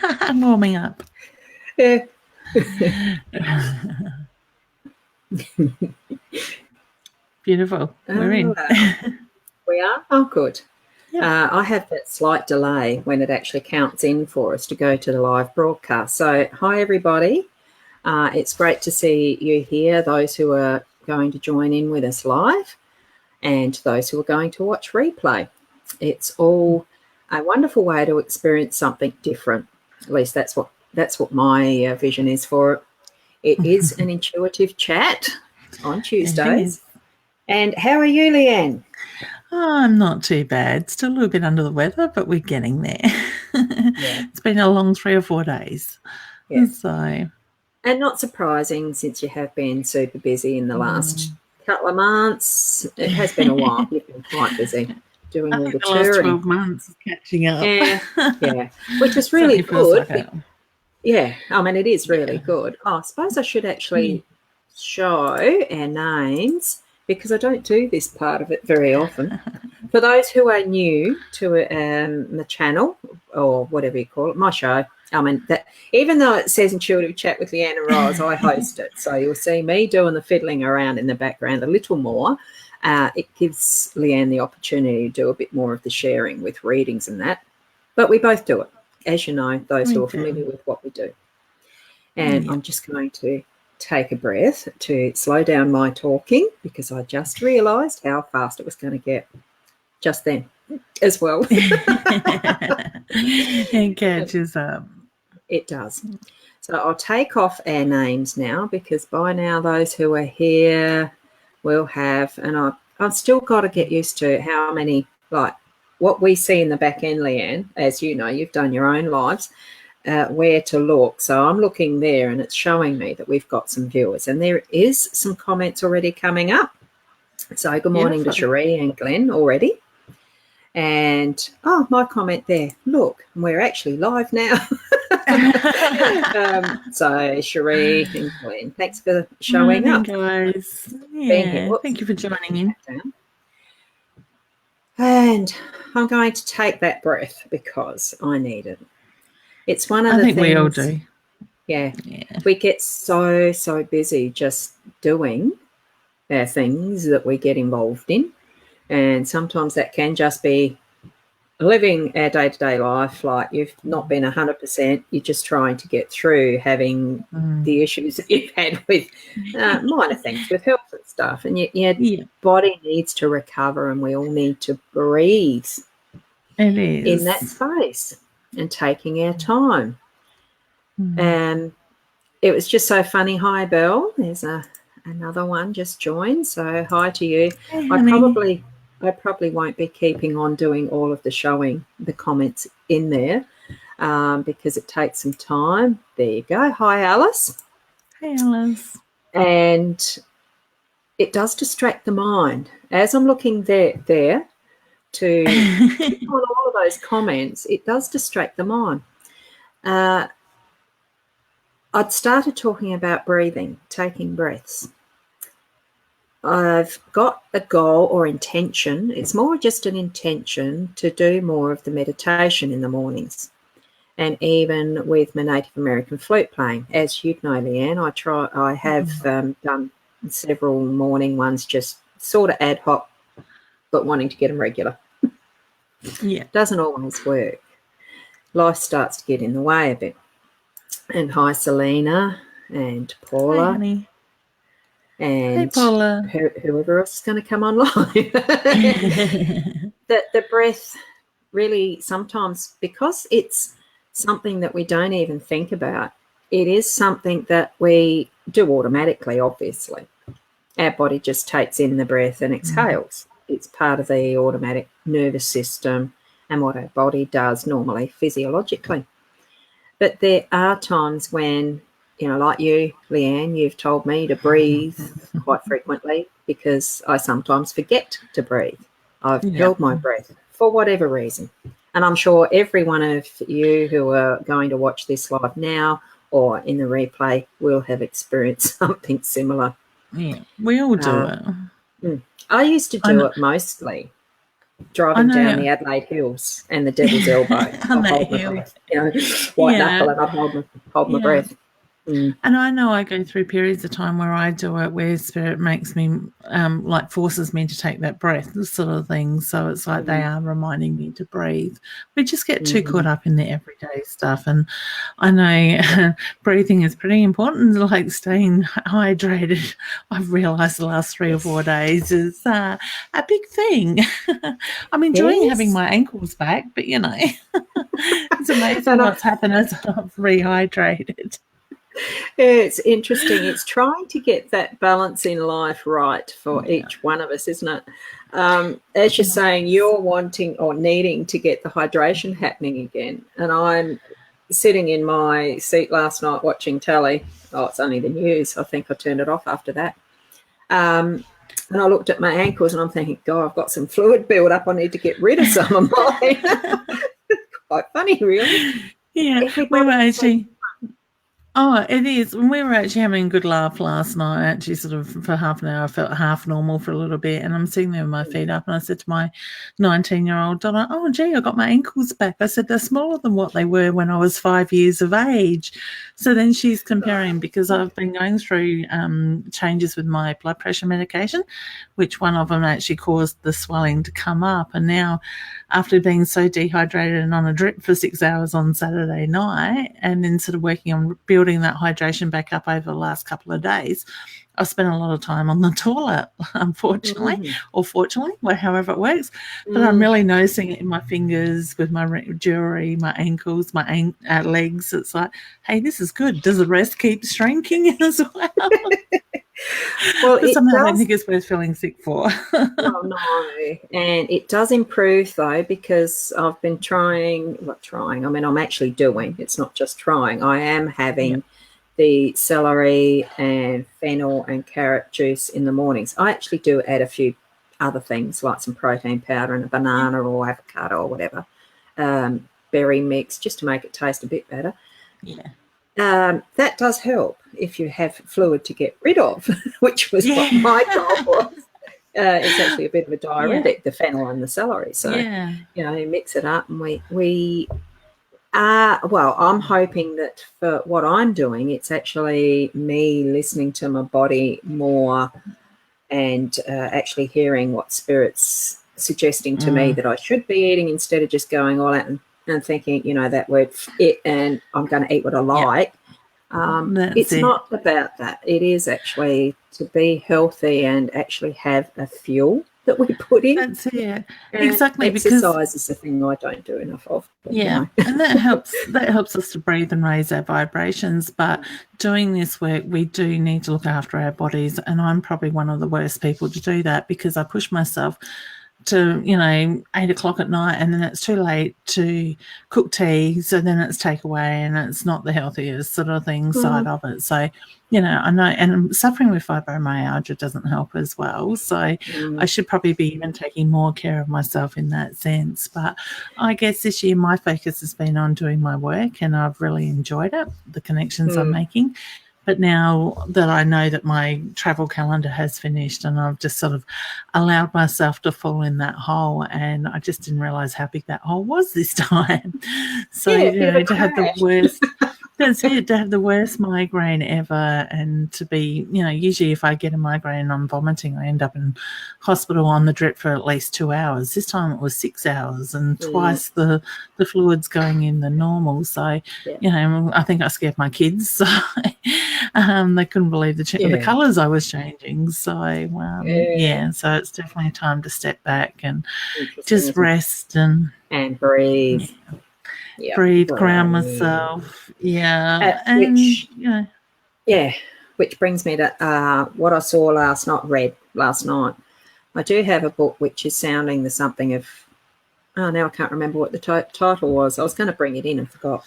I'm warming up. Yeah. Beautiful. We're in. We are? Oh, good. Yep. I have that slight delay when it actually counts in for us to go to the live broadcast. So, hi, everybody. It's great to see you here, those who are going to join in with us live and those who are going to watch replay. It's all a wonderful way to experience something different. At least that's what my vision is for it. It is an intuitive chat on Tuesdays. And how are you, Leanne? Oh, I'm not too bad. Still a little bit under the weather, but we're getting there. Yeah. It's been a long 3 or 4 days. Yeah. So, and not surprising since you have been super busy in the last couple of months. It has been a while. You've been quite busy doing all the touring. Last 12 months of catching up. Yeah, which is really good. Yeah, I mean, it is really good. Oh, I suppose I should actually show our names because I don't do this part of it very often. For those who are new to the channel or whatever you call it, my show, I mean, that even though it says Intuitive Chat with Leanne and Roz, I host it. So you'll see me doing the fiddling around in the background a little more. It gives Leanne the opportunity to do a bit more of the sharing with readings and that. But we both do it, as you know, those who are familiar with what we do. And I'm just going to take a breath to slow down my talking because I just realised how fast it was going to get just then as well. It catches up. It does. So I'll take off our names now because by now those who are here will have, and I've still got to get used to how many, like what we see in the back end, Leanne, as you know, you've done your own lives, where to look. So I'm looking there and it's showing me that we've got some viewers and there is some comments already coming up. So good morning to Cherie and Glenn already. And, my comment there, look, we're actually live now. So Cherie and Glenn, thanks for showing up. Guys. Yeah, thank you for joining in. And I'm going to take that breath because I need it. It's one of the things. I think we all do. Yeah. We get so busy just doing our things that we get involved in. And sometimes that can just be living our day-to-day life like you've not been 100%. You're just trying to get through having the issues that you've had with minor things with health and stuff. And your body needs to recover and we all need to breathe in that space and taking our time. And it was just so funny. Hi, Belle. There's another one just joined. So hi to you. Hey, I probably won't be keeping on doing all of the showing the comments in there because it takes some time. There you go. Hi, Alice. Hey, Alice. And it does distract the mind. As I'm looking there to click on all of those comments, it does distract the mind. I'd started talking about breathing, taking breaths. I've got a goal or intention. It's more just an intention to do more of the meditation in the mornings. And even with my Native American flute playing, as you'd know, Leanne, I have done several morning ones, just sort of ad hoc, but wanting to get them regular. Yeah. Doesn't always work. Life starts to get in the way a bit. And hi, Selena and Paula. Hi, honey. And hey, Paula. Whoever else is going to come online. the breath really sometimes, because it's something that we don't even think about, it is something that we do automatically, obviously. Our body just takes in the breath and exhales. It's part of the automatic nervous system and what our body does normally physiologically. But there are times when, like you, Leanne, you've told me to breathe quite frequently because I sometimes forget to breathe. I've held my breath for whatever reason. And I'm sure every one of you who are going to watch this live now or in the replay will have experienced something similar. Yeah, we all do it. I used to do it mostly driving down the Adelaide Hills and the Devil's Elbow. On that hill. White knuckle, and I'd hold my breath. And I know I go through periods of time where I do it where spirit makes me, like forces me to take that breath, this sort of thing. So it's like they are reminding me to breathe. We just get too caught up in the everyday stuff. And I know breathing is pretty important, like staying hydrated. I've realised the last 3 or 4 days is a big thing. I'm enjoying having my ankles back, but, it's amazing what's happened as I've rehydrated. It's interesting. It's trying to get that balance in life right for each one of us, isn't it? As you're saying, you're wanting or needing to get the hydration happening again. And I'm sitting in my seat last night watching telly. Oh, it's only the news. I think I turned it off after that. And I looked at my ankles and I'm thinking, God, I've got some fluid build up. I need to get rid of some of mine. Quite funny, really. Yeah, we were actually... Oh, it is. We were actually having a good laugh last night, actually, sort of for half an hour. I felt half normal for a little bit, and I'm sitting there with my feet up, and I said to my 19-year-old daughter, oh, gee, I got my ankles back. I said, they're smaller than what they were when I was 5 years of age. So then she's comparing, because I've been going through changes with my blood pressure medication, which one of them actually caused the swelling to come up. And now, after being so dehydrated and on a drip for 6 hours on Saturday night, and then sort of working on building that hydration back up over the last couple of days, I spent a lot of time on the toilet, unfortunately, or fortunately, however it works. But I'm really noticing it in my fingers, with my jewelry, my ankles, my legs. It's like, hey, this is good. Does the rest keep shrinking as well? Well, it's something I don't think it's worth feeling sick for. Well, no. And it does improve, though, because I've been I'm actually doing. It's not just trying. I am having the celery and fennel and carrot juice in the mornings. I actually do add a few other things, like some protein powder and a banana or avocado or whatever, berry mix, just to make it taste a bit better. Yeah. That does help if you have fluid to get rid of, which was what my goal was. It's actually a bit of a diuretic, the fennel and the celery. So, you mix it up, and we I'm hoping that for what I'm doing, it's actually me listening to my body more and actually hearing what Spirit's suggesting to me that I should be eating, instead of just going all out and thinking, that word it, and I'm going to eat what I like. It's not about that. It is actually to be healthy and actually have a fuel that we put in. That's it. Exactly. Exercise is the thing I don't do enough of. But, and that helps us to breathe and raise our vibrations. But doing this work, we do need to look after our bodies, and I'm probably one of the worst people to do that, because I push myself to 8 o'clock at night, and then it's too late to cook tea, so then it's takeaway, and it's not the healthiest sort of thing side of it. So I know, and suffering with fibromyalgia doesn't help as well, so I should probably be even taking more care of myself in that sense. But I guess this year my focus has been on doing my work, and I've really enjoyed it, the connections I'm making. But now that I know that my travel calendar has finished, and I've just sort of allowed myself to fall in that hole, and I just didn't realise how big that hole was this time. So to have the worst, that's it, to have the worst migraine ever, and to be, usually if I get a migraine and I'm vomiting, I end up in hospital on the drip for at least 2 hours. This time it was 6 hours, and twice the fluids going in the normal. So, I think I scared my kids. So they couldn't believe the colours I was changing. So, so it's definitely time to step back and just rest and breathe. Breathe, ground myself. Which brings me to what I saw read last night. I do have a book which is sounding the something of, now I can't remember what the title was. I was going to bring it in and forgot.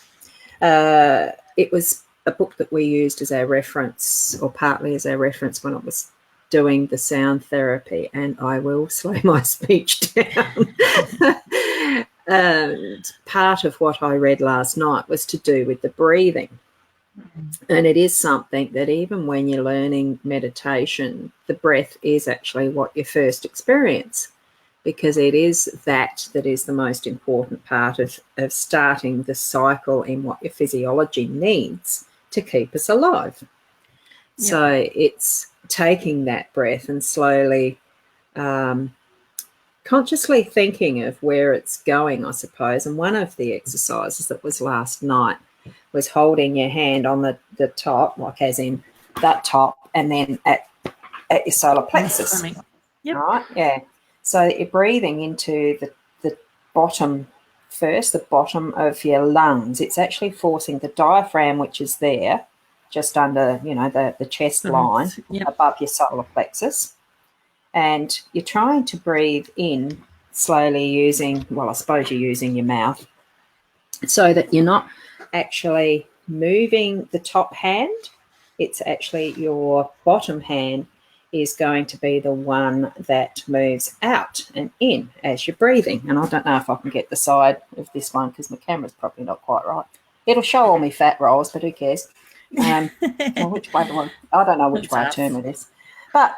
It was a book that we used as our reference, or partly as our reference, when I was doing the sound therapy, and I will slow my speech down. And part of what I read last night was to do with the breathing. And it is something that even when you're learning meditation, the breath is actually what you first experience. because it is that is the most important part of starting the cycle in what your physiology needs to keep us alive. Yep. So it's taking that breath and slowly, consciously thinking of where it's going, I suppose. And one of the exercises that was last night was holding your hand on the top, like as in that top, and then at your solar plexus. Yep. Right? Yeah. So you're breathing into the bottom first, the bottom of your lungs. It's actually forcing the diaphragm, which is there, just under, the chest line, yep, above your solar plexus. And you're trying to breathe in slowly using, I suppose you're using your mouth, so that you're not actually moving the top hand. It's actually your bottom hand is going to be the one that moves out and in as you're breathing. And I don't know if I can get the side of this one because my camera's probably not quite right. It'll show all my fat rolls, but who cares? Which way do I don't know which way I turn with this. But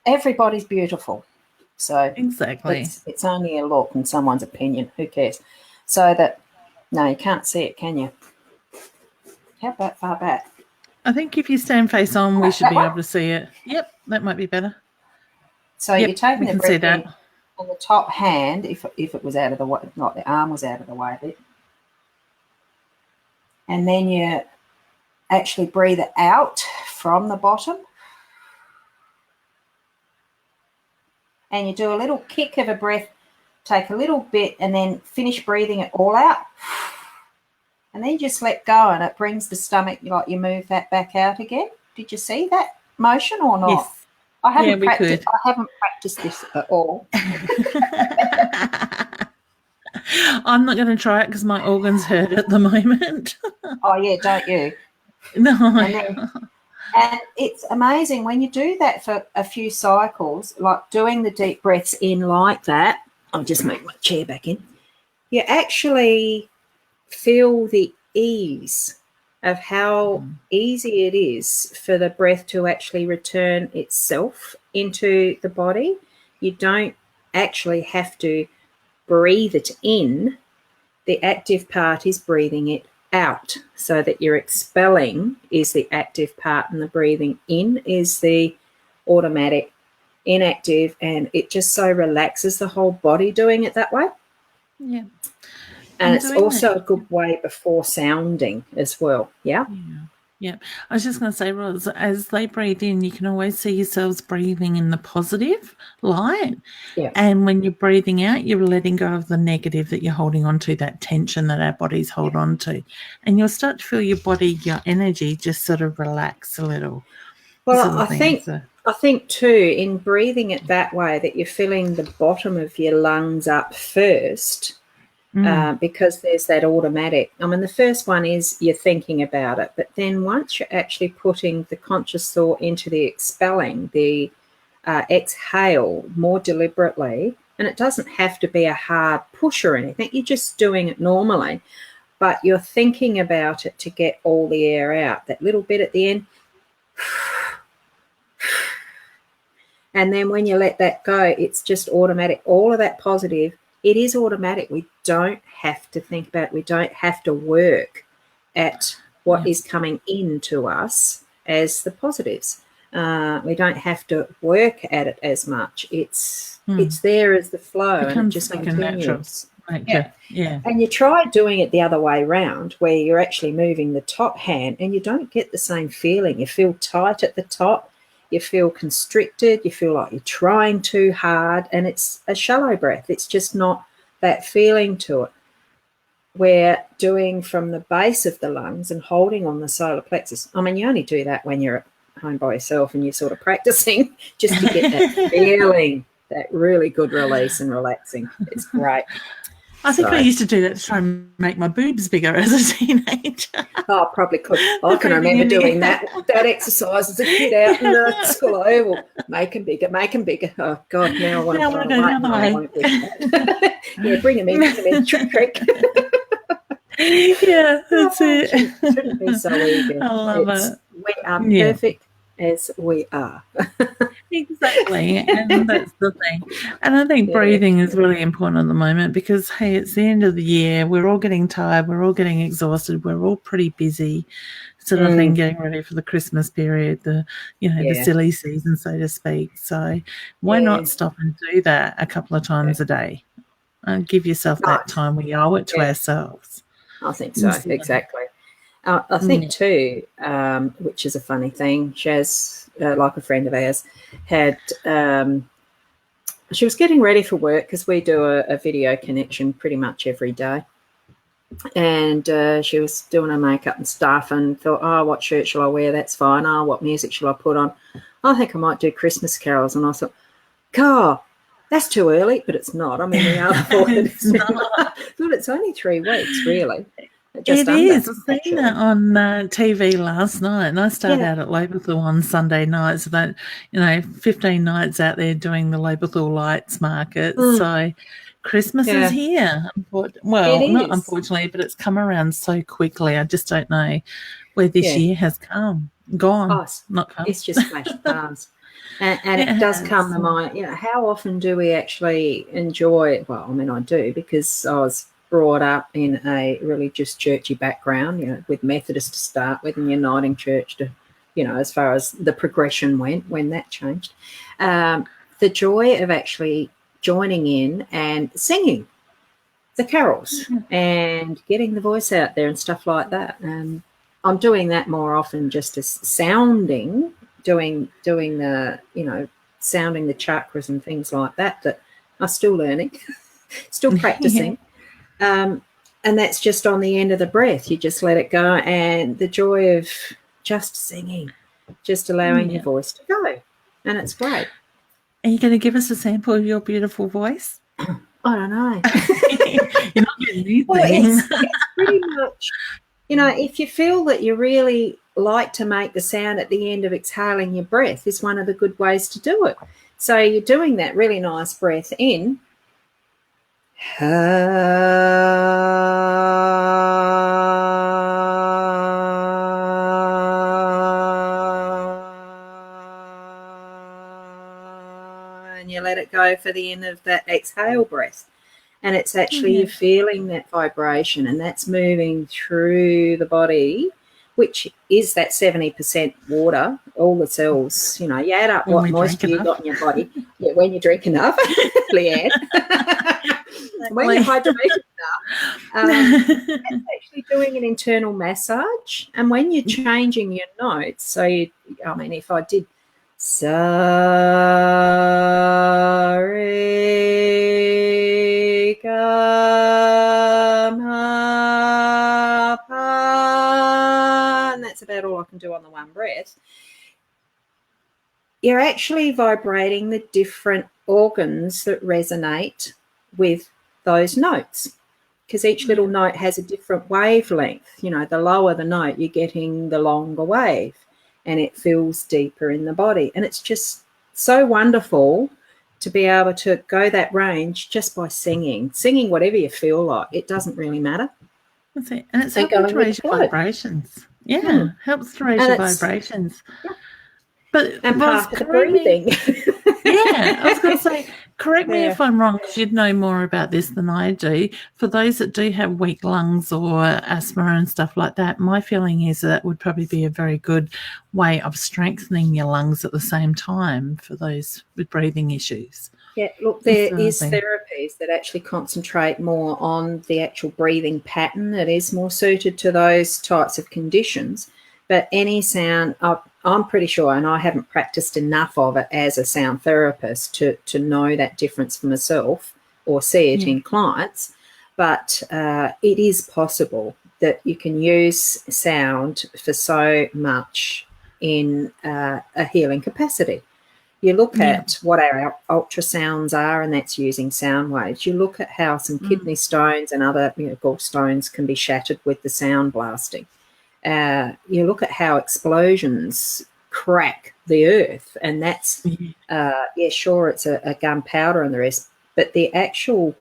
everybody's beautiful. So exactly, it's only a look and someone's opinion. Who cares? So that, no, you can't see it, can you? How about far back? I think if you stand face on, we should be able to see it. Yep, that might be better. So you're taking the breath in on the top hand, if it was out of the way, like the arm was out of the way a bit. And then you actually breathe it out from the bottom. And you do a little kick of a breath, take a little bit, and then finish breathing it all out. And then just let go, and it brings the stomach, like you move that back out again. Did you see that motion or not? Yes. I haven't practiced this at all. I'm not going to try it because my organs hurt at the moment. Oh, yeah, don't you? No. And it's amazing when you do that for a few cycles, like doing the deep breaths in like that. I'll just move my chair back in. You actually feel the ease of how easy it is for the breath to actually return itself into the body. You don't actually have to breathe it in. The active part is breathing it out, so that your expelling is the active part and the breathing in is the automatic inactive, and it just so relaxes the whole body doing it that way. Yeah. And it's also a good way before sounding as well. Yeah. Yeah. I was just going to say, Roz, as they breathe in, you can always see yourselves breathing in the positive light. Yeah. And when you're breathing out, you're letting go of the negative that you're holding on to, that tension that our bodies hold on to. And you'll start to feel your body, your energy just sort of relax a little. Well, I think too, in breathing it that way, that you're filling the bottom of your lungs up first. Because there's that automatic. I mean, the first one is you're thinking about it, but then once you're actually putting the conscious thought into the expelling, the exhale more deliberately, and it doesn't have to be a hard push or anything, you're just doing it normally, but you're thinking about it to get all the air out, that little bit at the end. And then when you let that go, it's just automatic. All of that positive, it is automatic. We don't have to think about it. We don't have to work at what is coming into us as the positives. We don't have to work at it as much. It's there as the flow, and it just continues. Yeah. And you try doing it the other way around, where you're actually moving the top hand, and you don't get the same feeling. You feel tight at the top. You feel constricted. You feel like you're trying too hard, and it's a shallow breath. It's just not that feeling to it. We're doing from the base of the lungs and holding on the solar plexus. I mean, you only do that when you're at home by yourself and you're sort of practicing just to get that feeling, that really good release and relaxing. It's great. I think I used to do that to try and make my boobs bigger as a teenager. Oh, probably could. I can remember doing that exercise as a kid out in the school oval. Make them bigger, make them bigger. Oh, God, now I want to go the other way. Yeah, bring them in, trick. Yeah, that's it. Shouldn't be so easy. I love it. We are perfect as we are. Exactly, and that's the thing. And I think breathing is really important at the moment because, hey, it's the end of the year. We're all getting tired. We're all getting exhausted. We're all pretty busy, sort of thing, getting ready for the Christmas period, the silly season, so to speak. So why not stop and do that a couple of times a day and give yourself that time? We owe it to ourselves. I think so, exactly. I think too, which is a funny thing, Shaz, like a friend of ours, had she was getting ready for work because we do a video connection pretty much every day, and she was doing her makeup and stuff and thought, oh, what shirt shall I wear? That's fine. Oh, what music shall I put on? I think I might do Christmas carols. And I thought, that's too early, but it's not. I mean, we are it's not. But it's only 3 weeks, really. It is. I've seen that on TV last night, and I start out at Lobethal on Sunday nights. About 15 nights out there doing the Lobethal Lights Market. So Christmas is here. Well, not unfortunately, but it's come around so quickly. I just don't know where this year has gone. Not come. It's just flashed past. And it does come to mind. How often do we actually enjoy it? Well, I mean, I do, because I was brought up in a religious churchy background, with Methodist to start with and Uniting Church to, as far as the progression went when that changed. The joy of actually joining in and singing the carols and getting the voice out there and stuff like that. I'm doing that more often, just as sounding, doing the, sounding the chakras and things like that I'm still learning, still practicing. And that's just on the end of the breath. You just let it go, and the joy of just singing, just allowing your voice to go, and it's great. Are you going to give us a sample of your beautiful voice? I don't know. You're not getting anything. Well, it's pretty much, if you feel that you really like to make the sound at the end of exhaling your breath, is one of the good ways to do it. So you're doing that really nice breath in. And you let it go for the end of that exhale breath. And it's actually you're feeling that vibration, and that's moving through the body, which is that 70% water, all the cells. You add up what moisture you got in your body. When you drink enough, Leanne. When you hydrate enough, it's actually doing an internal massage. And when you're changing your notes, so if I did sa re ga ma pa, and that's about all I can do on the one breath. You're actually vibrating the different organs that resonate with those notes, because each little note has a different wavelength. The lower the note, you're getting the longer wave, and it feels deeper in the body. And it's just so wonderful to be able to go that range just by singing whatever you feel like. It doesn't really matter. That's it. And it's helping to raise your vibrations. Yeah, helps to raise your vibrations. Yeah. And part of the breathing. I was going to say, correct me if I'm wrong, because you'd know more about this than I do. For those that do have weak lungs or asthma and stuff like that, my feeling is that would probably be a very good way of strengthening your lungs at the same time for those with breathing issues. Yeah, look, there is therapies that actually concentrate more on the actual breathing pattern that is more suited to those types of conditions. But any sound, I'm pretty sure, and I haven't practiced enough of it as a sound therapist to know that difference for myself or see it in clients, but it is possible that you can use sound for so much in a healing capacity. You look at what our ultrasounds are, and that's using sound waves. You look at how some kidney stones and other gallstones can be shattered with the sound blasting. You look at how explosions crack the earth, and that's sure, it's a gunpowder and the rest, but the actual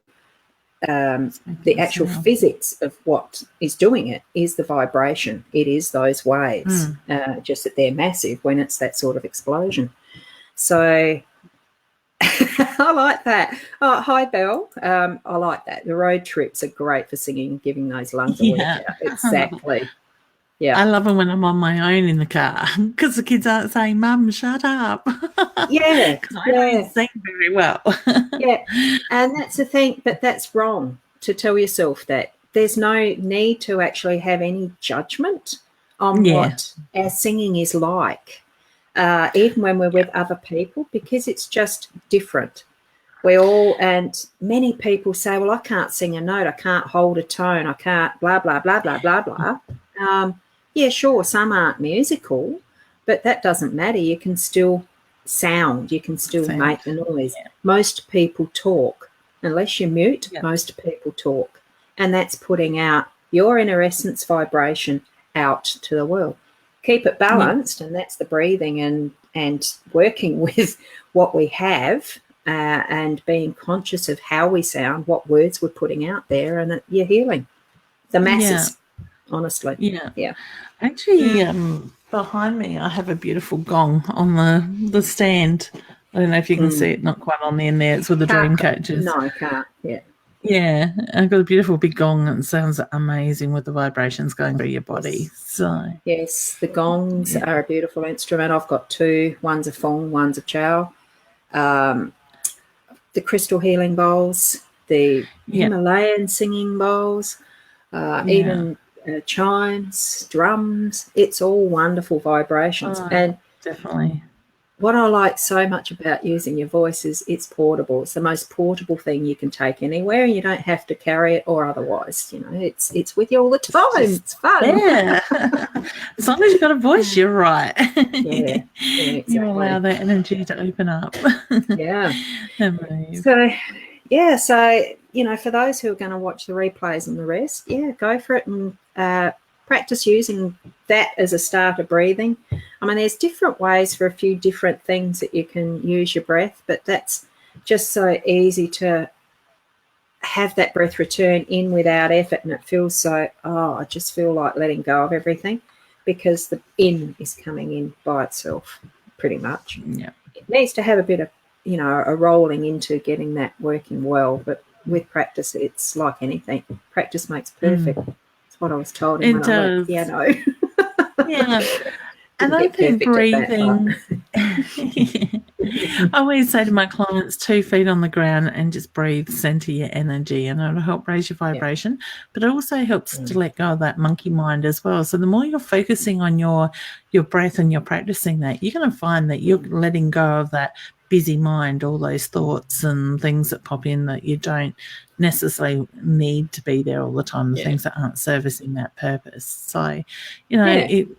physics of what is doing it is the vibration. It is those waves, just that they're massive when it's that sort of explosion. So I like that. Oh, hi, Belle. I like that. The road trips are great for singing, giving those lungs a workout. Exactly. Yeah. I love it when I'm on my own in the car because the kids aren't saying, "Mum, shut up." Yeah. Because I don't sing very well. Yeah. And that's the thing, but that's wrong to tell yourself that. There's no need to actually have any judgment on what our singing is like, even when we're with other people, because it's just different. And many people say, well, I can't sing a note, I can't hold a tone, I can't blah, blah, blah, blah, blah, blah. Yeah, sure, some aren't musical, but that doesn't matter. You can still sound, you can still make the noise. Yeah. Most people talk. Unless you mute, most people talk. And that's putting out your inner essence vibration out to the world. Keep it balanced, and that's the breathing and working with what we have, and being conscious of how we sound, what words we're putting out there, and you're healing the masses, honestly. Yeah. Actually, behind me, I have a beautiful gong on the stand. I don't know if you can see it, not quite on the end there. It's with the dream coaches. No, I can't. Yeah. Yeah, I've got a beautiful big gong and it sounds amazing with the vibrations going through your body. So yes, the gongs are a beautiful instrument. I've got two. One's a fong, one's a chow. The crystal healing bowls, the Himalayan singing bowls, even chimes, drums. It's all wonderful vibrations. And definitely. What I like so much about using your voice is it's portable. It's the most portable thing you can take anywhere, and you don't have to carry it or otherwise. It's with you all the time. It's fun. Yeah. As long as you've got a voice, you're right. Yeah, exactly. You allow that energy to open up. Yeah. So, for those who are going to watch the replays and the rest, go for it and practice using that as a starter breathing. I mean, there's different ways for a few different things that you can use your breath, but that's just so easy to have that breath return in without effort, and it feels so, I just feel like letting go of everything, because the in is coming in by itself pretty much. Yeah. It needs to have a bit of, a rolling into getting that working well, but with practice, it's like anything. Practice makes perfect. That's what I was told when I learned piano. Yeah. And I think breathing, I always say to my clients, 2 feet on the ground and just breathe, center your energy, and it'll help raise your vibration. But it also helps to let go of that monkey mind as well. So the more you're focusing on your breath and you're practicing that, you're going to find that you're letting go of that busy mind, all those thoughts and things that pop in that you don't necessarily need to be there all the time, the things that aren't servicing that purpose. So, it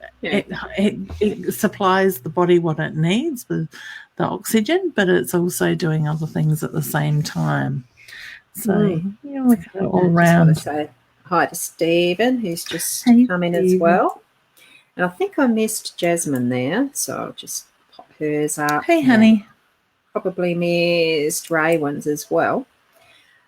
supplies the body what it needs with the oxygen, but it's also doing other things at the same time. So, look at it all around. I just want to say hi to Stephen, who's just come in as well. And I think I missed Jasmine there, so I'll just pop hers up. Hey, honey. Probably missed Raywin's as well.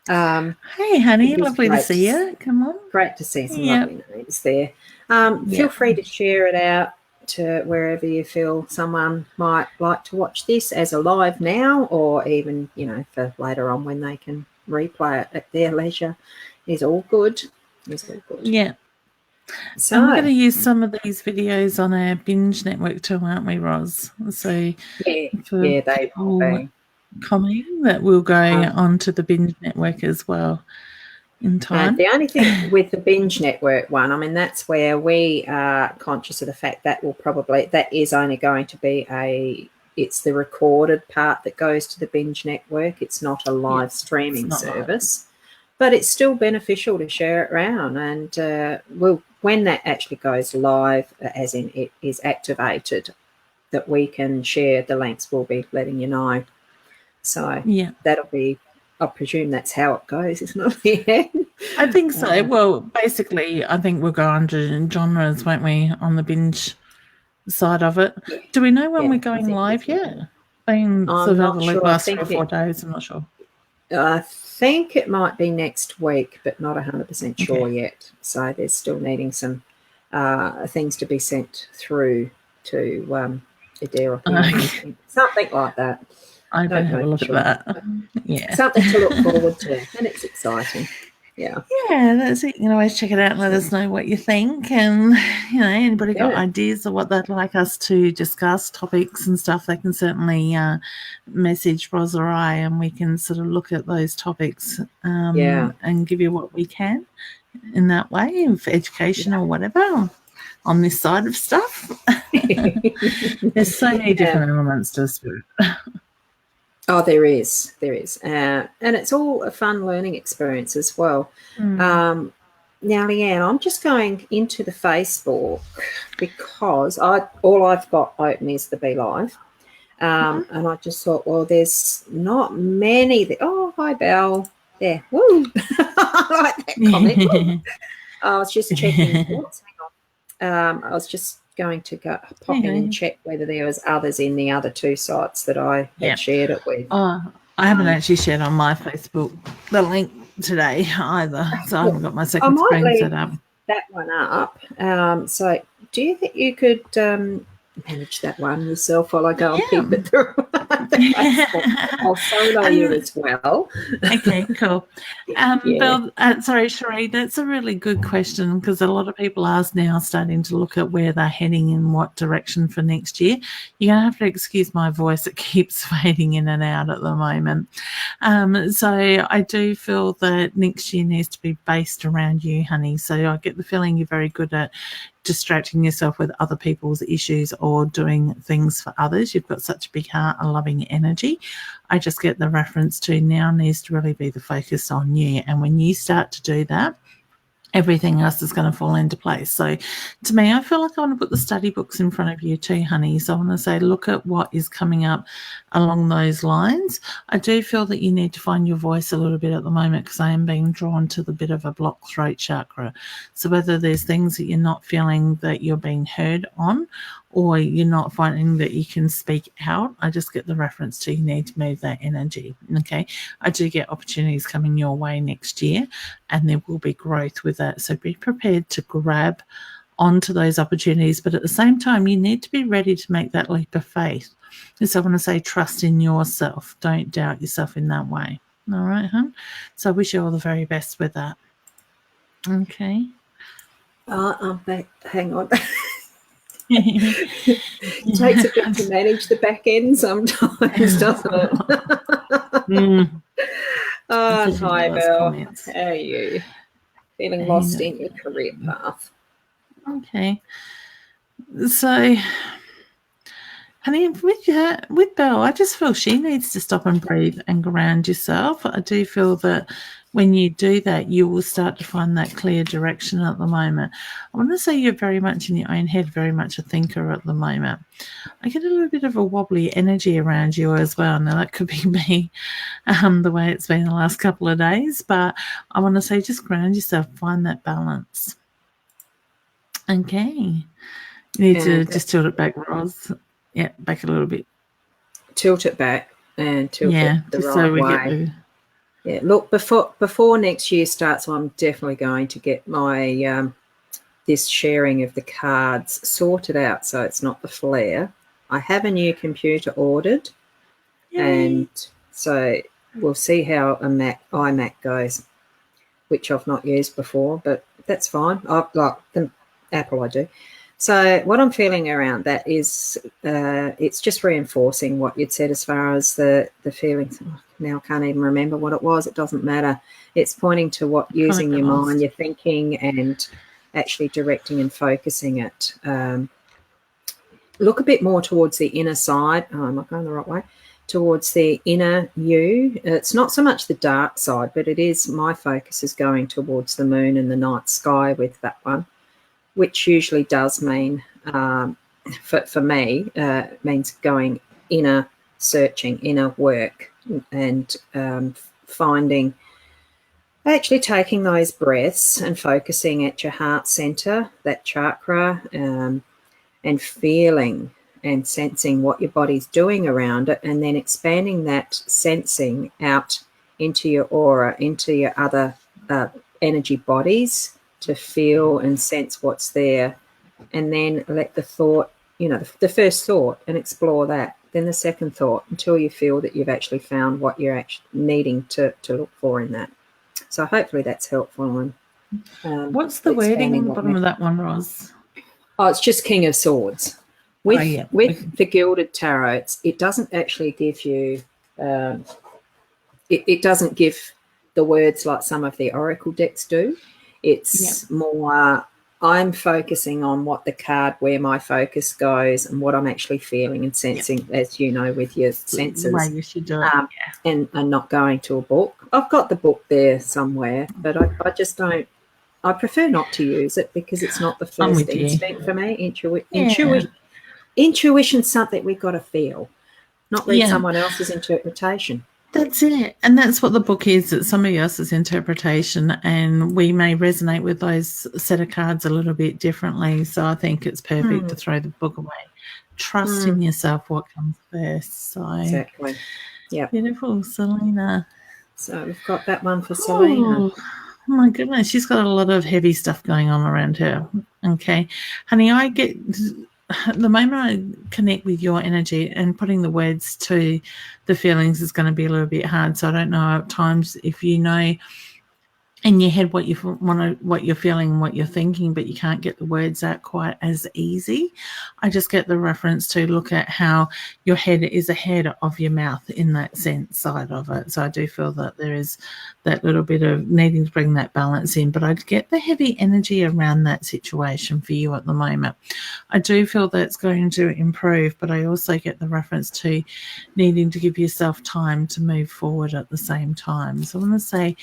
Hey, honey, lovely to see you. Come on. Great to see some lovely names there. Feel free to share it out to wherever you feel someone might like to watch this as a live now, or even, for later on when they can replay it at their leisure. It's all good. Yeah. So we're going to use some of these videos on our Binge Network too, aren't we, Roz? So they will be. Coming that will go onto the Binge Network as well in time. The only thing with the Binge Network one, I mean, that's where we are conscious of the fact that that is only going to be it's the recorded part that goes to the Binge Network. It's not a live streaming service. But it's still beneficial to share it around, and when that actually goes live, as in it is activated, that we can share the links, we'll be letting you know. So that'll be, I presume that's how it goes, isn't it? I think so. Well, basically, I think we'll go under genres, won't we, on the Binge side of it? Yeah. Do we know when we're going live yet? Been sort of the last 3 or 4 days, I'm not sure. I think it might be next week, but not 100% sure yet. So there's still needing some things to be sent through to Ederophyte, something like that. I don't have a look at that. Yeah, something to look forward to, and it's exciting. Yeah, that's it. You can always check it out and let us know what you think. And, anybody got ideas of what they'd like us to discuss, topics and stuff, they can certainly message Ros or I, and we can sort of look at those topics and give you what we can in that way, for education or whatever, on this side of stuff. There's so many different elements to spirit. Oh, there is. And it's all a fun learning experience as well. Now, Leanne, I'm just going into the Facebook because all I've got open is the Be Live. And I just thought, well, there's not many. Oh, hi, Belle. There. Woo. I like that comment. I was just checking. Hang on. I was just going to pop in and check whether there was others in the other two sites that I had shared it with. I haven't actually shared on my Facebook the link today either, so I haven't got my second screen set up. That one up. So do you think you could manage that one yourself while I go and keep it through? I'll solo you as well. Okay, cool. Bill, sorry, Sheree, that's a really good question, because a lot of people are now starting to look at where they're heading in what direction for next year. You're going to have to excuse my voice. It keeps fading in and out at the moment. So I do feel that next year needs to be based around you, honey. So I get the feeling you're very good at distracting yourself with other people's issues or doing things for others. You've got such a big heart and loving energy. I just get the reference to now needs to really be the focus on you. And when you start to do that, everything else is going to fall into place. So to me, I feel like I want to put the study books in front of you too, honey. So I want to say, look at what is coming up along those lines. I do feel that you need to find your voice a little bit at the moment, because I am being drawn to the bit of a blocked throat chakra. So whether there's things that you're not feeling that you're being heard on, or you're not finding that you can speak out, I just get the reference to you need to move that energy. Okay. I do get opportunities coming your way next year, and there will be growth with that. So be prepared to grab onto those opportunities. But at the same time, you need to be ready to make that leap of faith. So I want to say, trust in yourself. Don't doubt yourself in that way. All right, hon? So I wish you all the very best with that. Okay. I'm back. Hang on. It takes a bit to manage the back end sometimes, doesn't it? Hi, Belle. How are you? Feeling lost in your career path? Okay. So, honey, with Belle, I just feel she needs to stop and breathe and ground yourself. I do feel that when you do that, you will start to find that clear direction at the moment. I want to say you're very much in your own head, very much a thinker at the moment. I get a little bit of a wobbly energy around you as well. Now, that could be me, the way it's been the last couple of days, but I want to say just ground yourself, find that balance. Okay. You need to just tilt it back, Ros. Yeah, back a little bit. Tilt it back and tilt it the right way. Yeah, look, before next year starts, I'm definitely going to get my this sharing of the cards sorted out so it's not the flare. I have a new computer ordered. Yay. And so we'll see how iMac goes, which I've not used before, but that's fine. I've got the Apple, I do. So what I'm feeling around that is it's just reinforcing what you'd said as far as the feelings. Now I can't even remember what it was. It doesn't matter. It's pointing to what using your mind, your thinking, and actually directing and focusing it. Look a bit more towards the inner side. Oh, am I going the right way? Towards the inner you. It's not so much the dark side, but it is, my focus is going towards the moon and the night sky with that one, which usually does mean, for me, means going inner, searching, inner work, and finding, actually taking those breaths and focusing at your heart center, that chakra, and feeling and sensing what your body's doing around it, and then expanding that sensing out into your aura, into your other energy bodies, to feel and sense what's there, and then let the thought the first thought and explore that. Then the second thought until you feel that you've actually found what you're actually needing to look for in that. So hopefully that's helpful. And what's the wording on the bottom of that one, Ros? Oh, it's just King of Swords. With the Gilded Tarot, it doesn't actually give you it doesn't give the words like some of the Oracle decks do. It's more I'm focusing on what the card, where my focus goes and what I'm actually feeling and sensing, as you know, with your senses. The way you should do it. And not going to a book. I've got the book there somewhere, but I just don't. I prefer not to use it because it's not the first instinct for me. Intuition's something we've got to feel, not read someone else's interpretation. That's it. And that's what the book is. It's somebody else's interpretation, and we may resonate with those set of cards a little bit differently. So I think it's perfect to throw the book away. Trust in yourself what comes first. So exactly. Yeah. Beautiful, Selena. So we've got that one for Selena. Oh my goodness, she's got a lot of heavy stuff going on around her. Okay. Honey, I get the moment I connect with your energy, and putting the words to the feelings is going to be a little bit hard. So I don't know at times if you know in your head what you're feeling and what you're thinking, but you can't get the words out quite as easy. I just get the reference to look at how your head is ahead of your mouth in that sense side of it. So I do feel that there is that little bit of needing to bring that balance in, but I get the heavy energy around that situation for you at the moment. I do feel that it's going to improve, but I also get the reference to needing to give yourself time to move forward at the same time. So I want to say,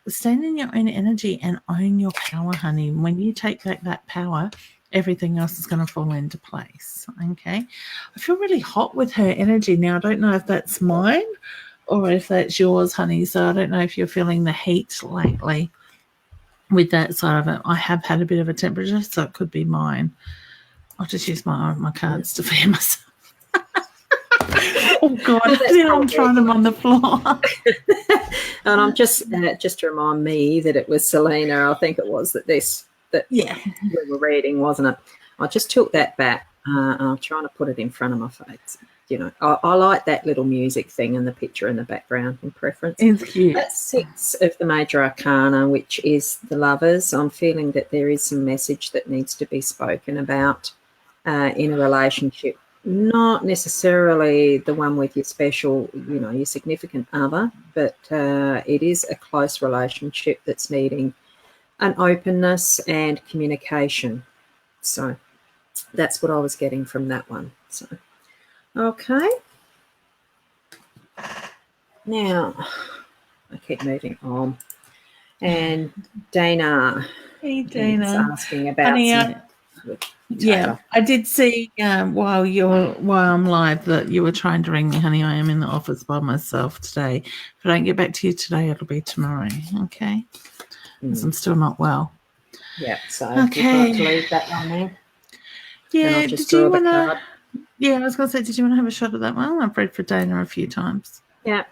stand in your own energy and own your power, honey. When you take back that power, everything else is going to fall into place. Okay. I feel really hot with her energy now. I don't know if that's mine or if that's yours, honey. So I don't know if you're feeling the heat lately with that side of it. I have had a bit of a temperature, so it could be mine. I'll just use my cards to feel myself. Oh God! I'm trying them on the floor. And I'm just to remind me that it was Selena. I think it was that we were reading, wasn't it? I just took that back. I'm trying to put it in front of my face. I like that little music thing and the picture in the background in preference. It's cute. That's 6 of the Major Arcana, which is the Lovers. I'm feeling that there is some message that needs to be spoken about in a relationship. Not necessarily the one with your special, your significant other, but it is a close relationship that's needing an openness and communication. So that's what I was getting from that one. So, okay. Now, I keep moving on. And Dana. Hey, Dana. Is asking about I did see while I'm live that you were trying to ring me, honey. I am in the office by myself today. If I don't get back to you today, it'll be tomorrow. Okay, because I'm still not well. Yeah. So okay, you'd like to leave that one there. Yeah. Did you want to? Yeah, I was going to say, did you want to have a shot at that one? I've read for Dana a few times. Yeah.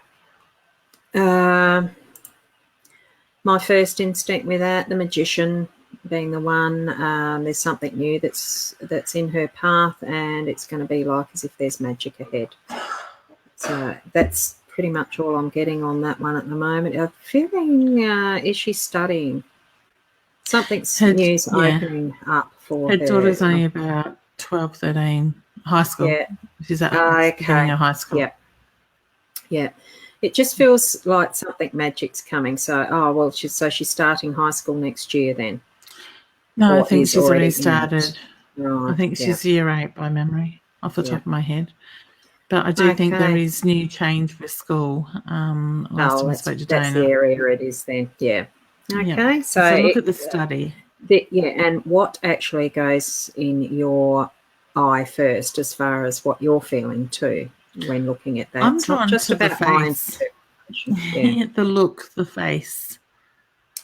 My first instinct with that, the Magician being the one, there's something new that's in her path, and it's going to be like as if there's magic ahead. So that's pretty much all I'm getting on that one at the moment. I'm feeling, is she studying? Something's new's opening up for her. Her daughter's only about 12, 13, high school. Yeah. She's at high school. Yeah. Yeah. It just feels like something magic's coming. So, she's starting high school next year then. No, I think she's already started. Right, I think she's year 8 by memory, off the top of my head. But I do think there is new change with school. Last time I spoke to Dana. That's the area it is then. Yeah. Okay. So look at the study. And what actually goes in your eye first as far as what you're feeling too when looking at that? I'm it's drawn not just to about the face. The look, the face.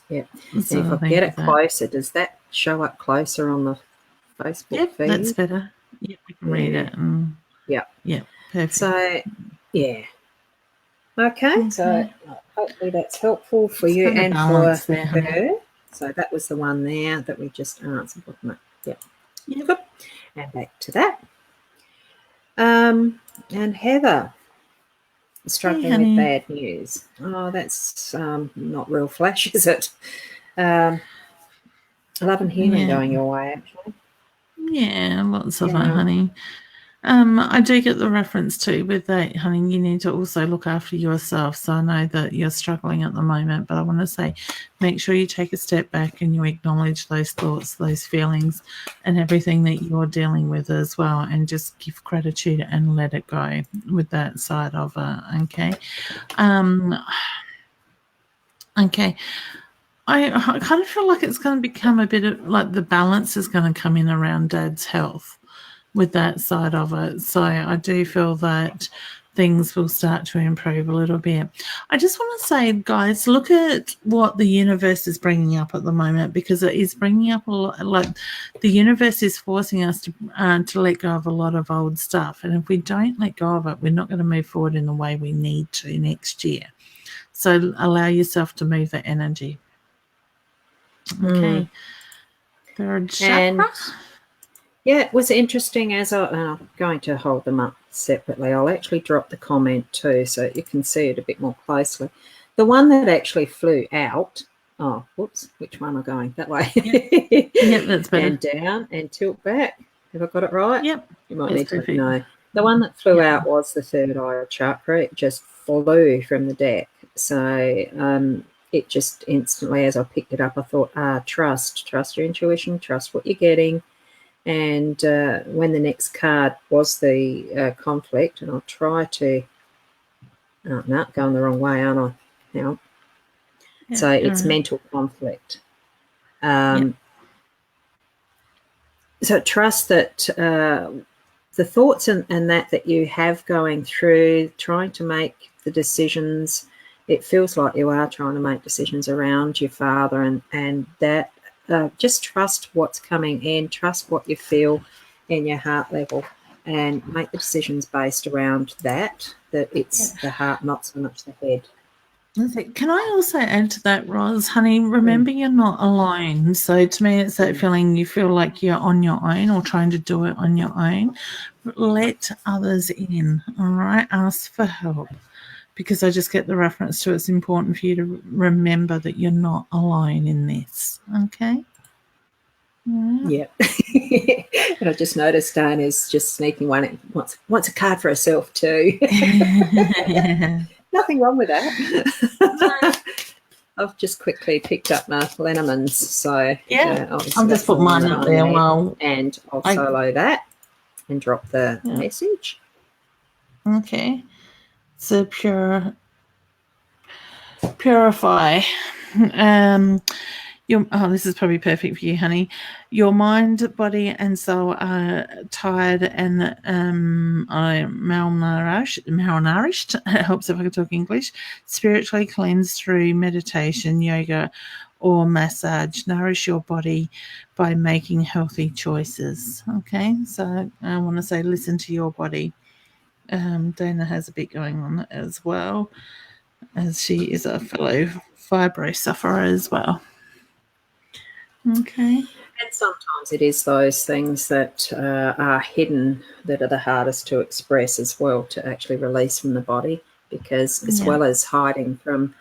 Yeah. And if I get it closer, does that show up closer on the Facebook feed? That's better. Yeah, we can read it. Yeah, perfect. So, yeah. Okay, so hopefully that's helpful for you and for her. So that was the one there that we just answered, wasn't it? Yeah. Good. And back to that. And Heather, struggling with bad news. Oh, that's not real flash, is it? Love and healing going your way, actually. Yeah, lots of it, honey. I do get the reference too with that, honey. You need to also look after yourself. So I know that you're struggling at the moment, but I want to say make sure you take a step back and you acknowledge those thoughts, those feelings, and everything that you're dealing with as well, and just give gratitude and let it go with that side of it, okay? Okay. I kind of feel like it's going to become a bit of like the balance is going to come in around Dad's health with that side of it. So I do feel that things will start to improve a little bit. I just want to say, guys, look at what the universe is bringing up at the moment, because it is bringing up a lot. Like the universe is forcing us to let go of a lot of old stuff, and if we don't let go of it, we're not going to move forward in the way we need to next year. So allow yourself to move the energy. Okay. Third chakra. Yeah, it was interesting as I'm going to hold them up separately. I'll actually drop the comment too so you can see it a bit more closely. The one that actually flew out, whoops, which one am I going? That way. Yep, that's better. And down and tilt back. Have I got it right? Yep. You might need to know. The one that flew out was the third eye chakra. It just flew from the deck. So it just instantly, as I picked it up, I thought, trust your intuition, trust what you're getting. And when the next card was the conflict, and I'll try to, no, going the wrong way, aren't I? Now, so it's mental conflict. So trust that the thoughts and that you have going through, trying to make the decisions, it feels like you are trying to make decisions around your father, and that. Just trust what's coming in, trust what you feel in your heart level, and make the decisions based around that it's the heart, not so much the head. Can I also add to that, Roz? Honey, remember you're not alone. So to me, it's that feeling you feel like you're on your own or trying to do it on your own. Let others in, all right? Ask for help. Because I just get the reference to it's important for you to remember that you're not alone in this, okay? Yeah. And I just noticed Diane is just sneaking one, wants a card for herself too. Nothing wrong with that. I've just quickly picked up my Lenormands, so I'll just put mine up there and I'll solo that and drop the message. Okay. So purify. This is probably perfect for you, honey. Your mind, body, and soul are tired and malnourished. It helps if I can talk English. Spiritually cleansed through meditation, yoga, or massage. Nourish your body by making healthy choices. Okay, so I want to say listen to your body. Dana has a bit going on as well, as she is a fellow fibro sufferer as well. Okay. And sometimes it is those things that are hidden that are the hardest to express as well, to actually release from the body, because as well as hiding from,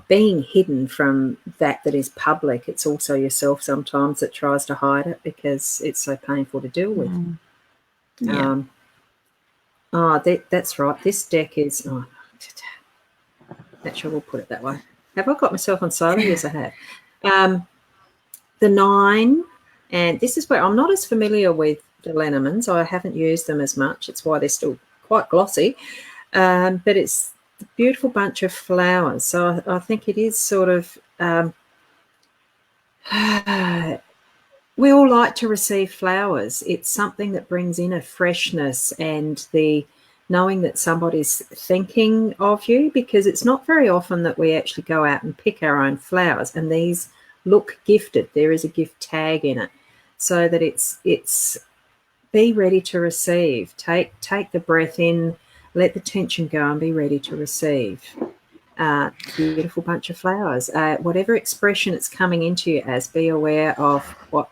being hidden from that is public, it's also yourself sometimes that tries to hide it because it's so painful to deal with. That's right. This deck is, not sure we'll put it that way. Have I got myself on silent? Yes, I have. The 9, and this is where I'm not as familiar with the Lenormands. I haven't used them as much. It's why they're still quite glossy. But it's a beautiful bunch of flowers. So I think it is sort of, we all like to receive flowers. It's something that brings in a freshness and the knowing that somebody's thinking of you, because it's not very often that we actually go out and pick our own flowers, and these look gifted. There is a gift tag in it, so that it's be ready to receive. Take the breath in, let the tension go, and be ready to receive. beautiful bunch of flowers. Whatever expression it's coming into you as, be aware of what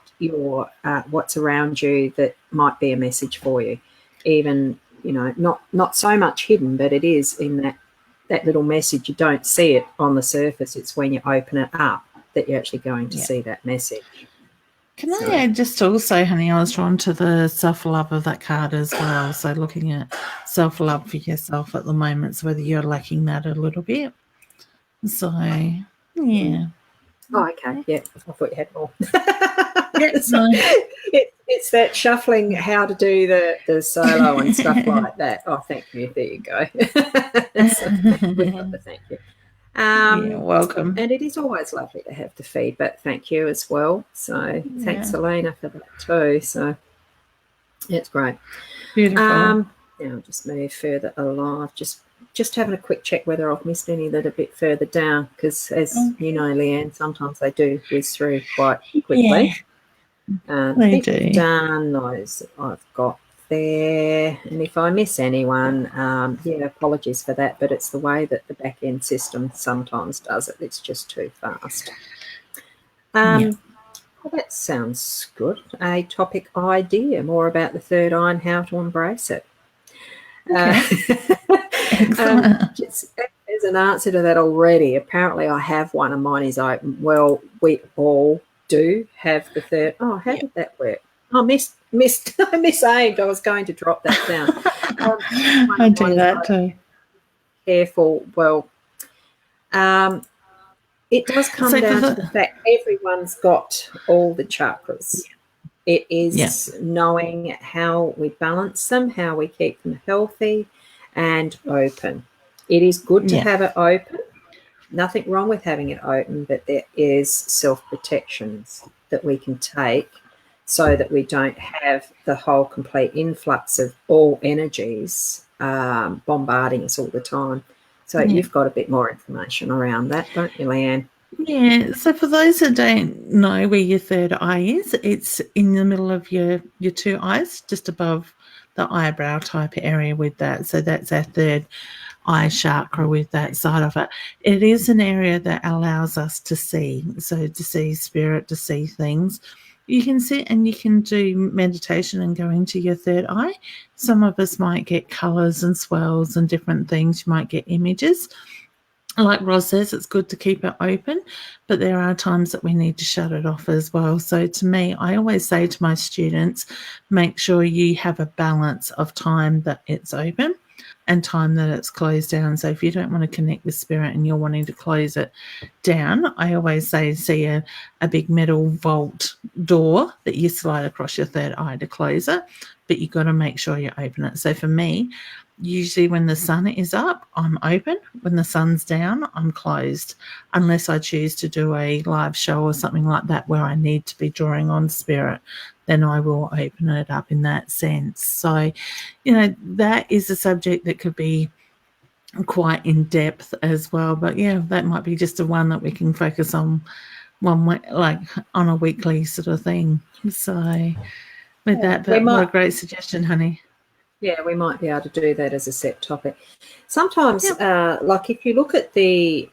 what's around you that might be a message for you. Even, not so much hidden, but it is in that little message. You don't see it on the surface. It's when you open it up that you're actually going to see that message. Can I add just also, honey, I was drawn to the self-love of that card as well. So looking at self-love for yourself at the moment, so whether you're lacking that a little bit. So, yeah. Oh, okay. Yeah, I thought you had more. So, it's that shuffling, how to do the solo and stuff like that. Oh, thank you. There you go. We've got the thank you. You're welcome. And it is always lovely to have the feedback. Thank you as well. So thanks, Elena, for that too. So it's great. Beautiful. Now I'll just move further along. Just having a quick check whether I've missed any that are a bit further down, because as you know, Leanne, sometimes they do whiz through quite quickly. They do. Done those I've got there, and if I miss anyone, apologies for that, but it's the way that the back end system sometimes does it. It's just too fast. Well, that sounds good. A topic idea, more about the third eye and how to embrace it. There's an answer to that already. Apparently I have one, and mine is open. Well, we all do have the third. Oh, how did that work? I missed. I misaimed. I was going to drop that down. I do that too. Careful. Well, it does come down to the fact everyone's got all the chakras. It is knowing how we balance them, how we keep them healthy and open. It is good to have it open. Nothing wrong with having it open, but there is self-protections that we can take so that we don't have the whole complete influx of all energies bombarding us all the time. So you've got a bit more information around that, don't you, Leanne? Yeah, so for those that don't know where your third eye is, it's in the middle of your two eyes, just above the eyebrow type area with that. So that's our third eye chakra with that side of it. It is an area that allows us to see, so to see spirit, to see things. You can sit and you can do meditation and go into your third eye. Some of us might get colours and swirls and different things. You might get images. Like Roz says, it's good to keep it open, but there are times that we need to shut it off as well. So to me, I always say to my students, make sure you have a balance of time that it's open and time that it's closed down. So if you don't want to connect with spirit and you're wanting to close it down, I always say see a big metal vault door that you slide across your third eye to close it, but you've got to make sure you open it. So for me, usually when the sun is up, I'm open. When the sun's down, I'm closed, unless I choose to do a live show or something like that where I need to be drawing on spirit, then I will open it up in that sense. So, that is a subject that could be quite in depth as well. But that might be just a one that we can focus on like on a weekly sort of thing. So with that, but what a great suggestion, honey. Yeah, we might be able to do that as a set topic. Sometimes, like if you look at the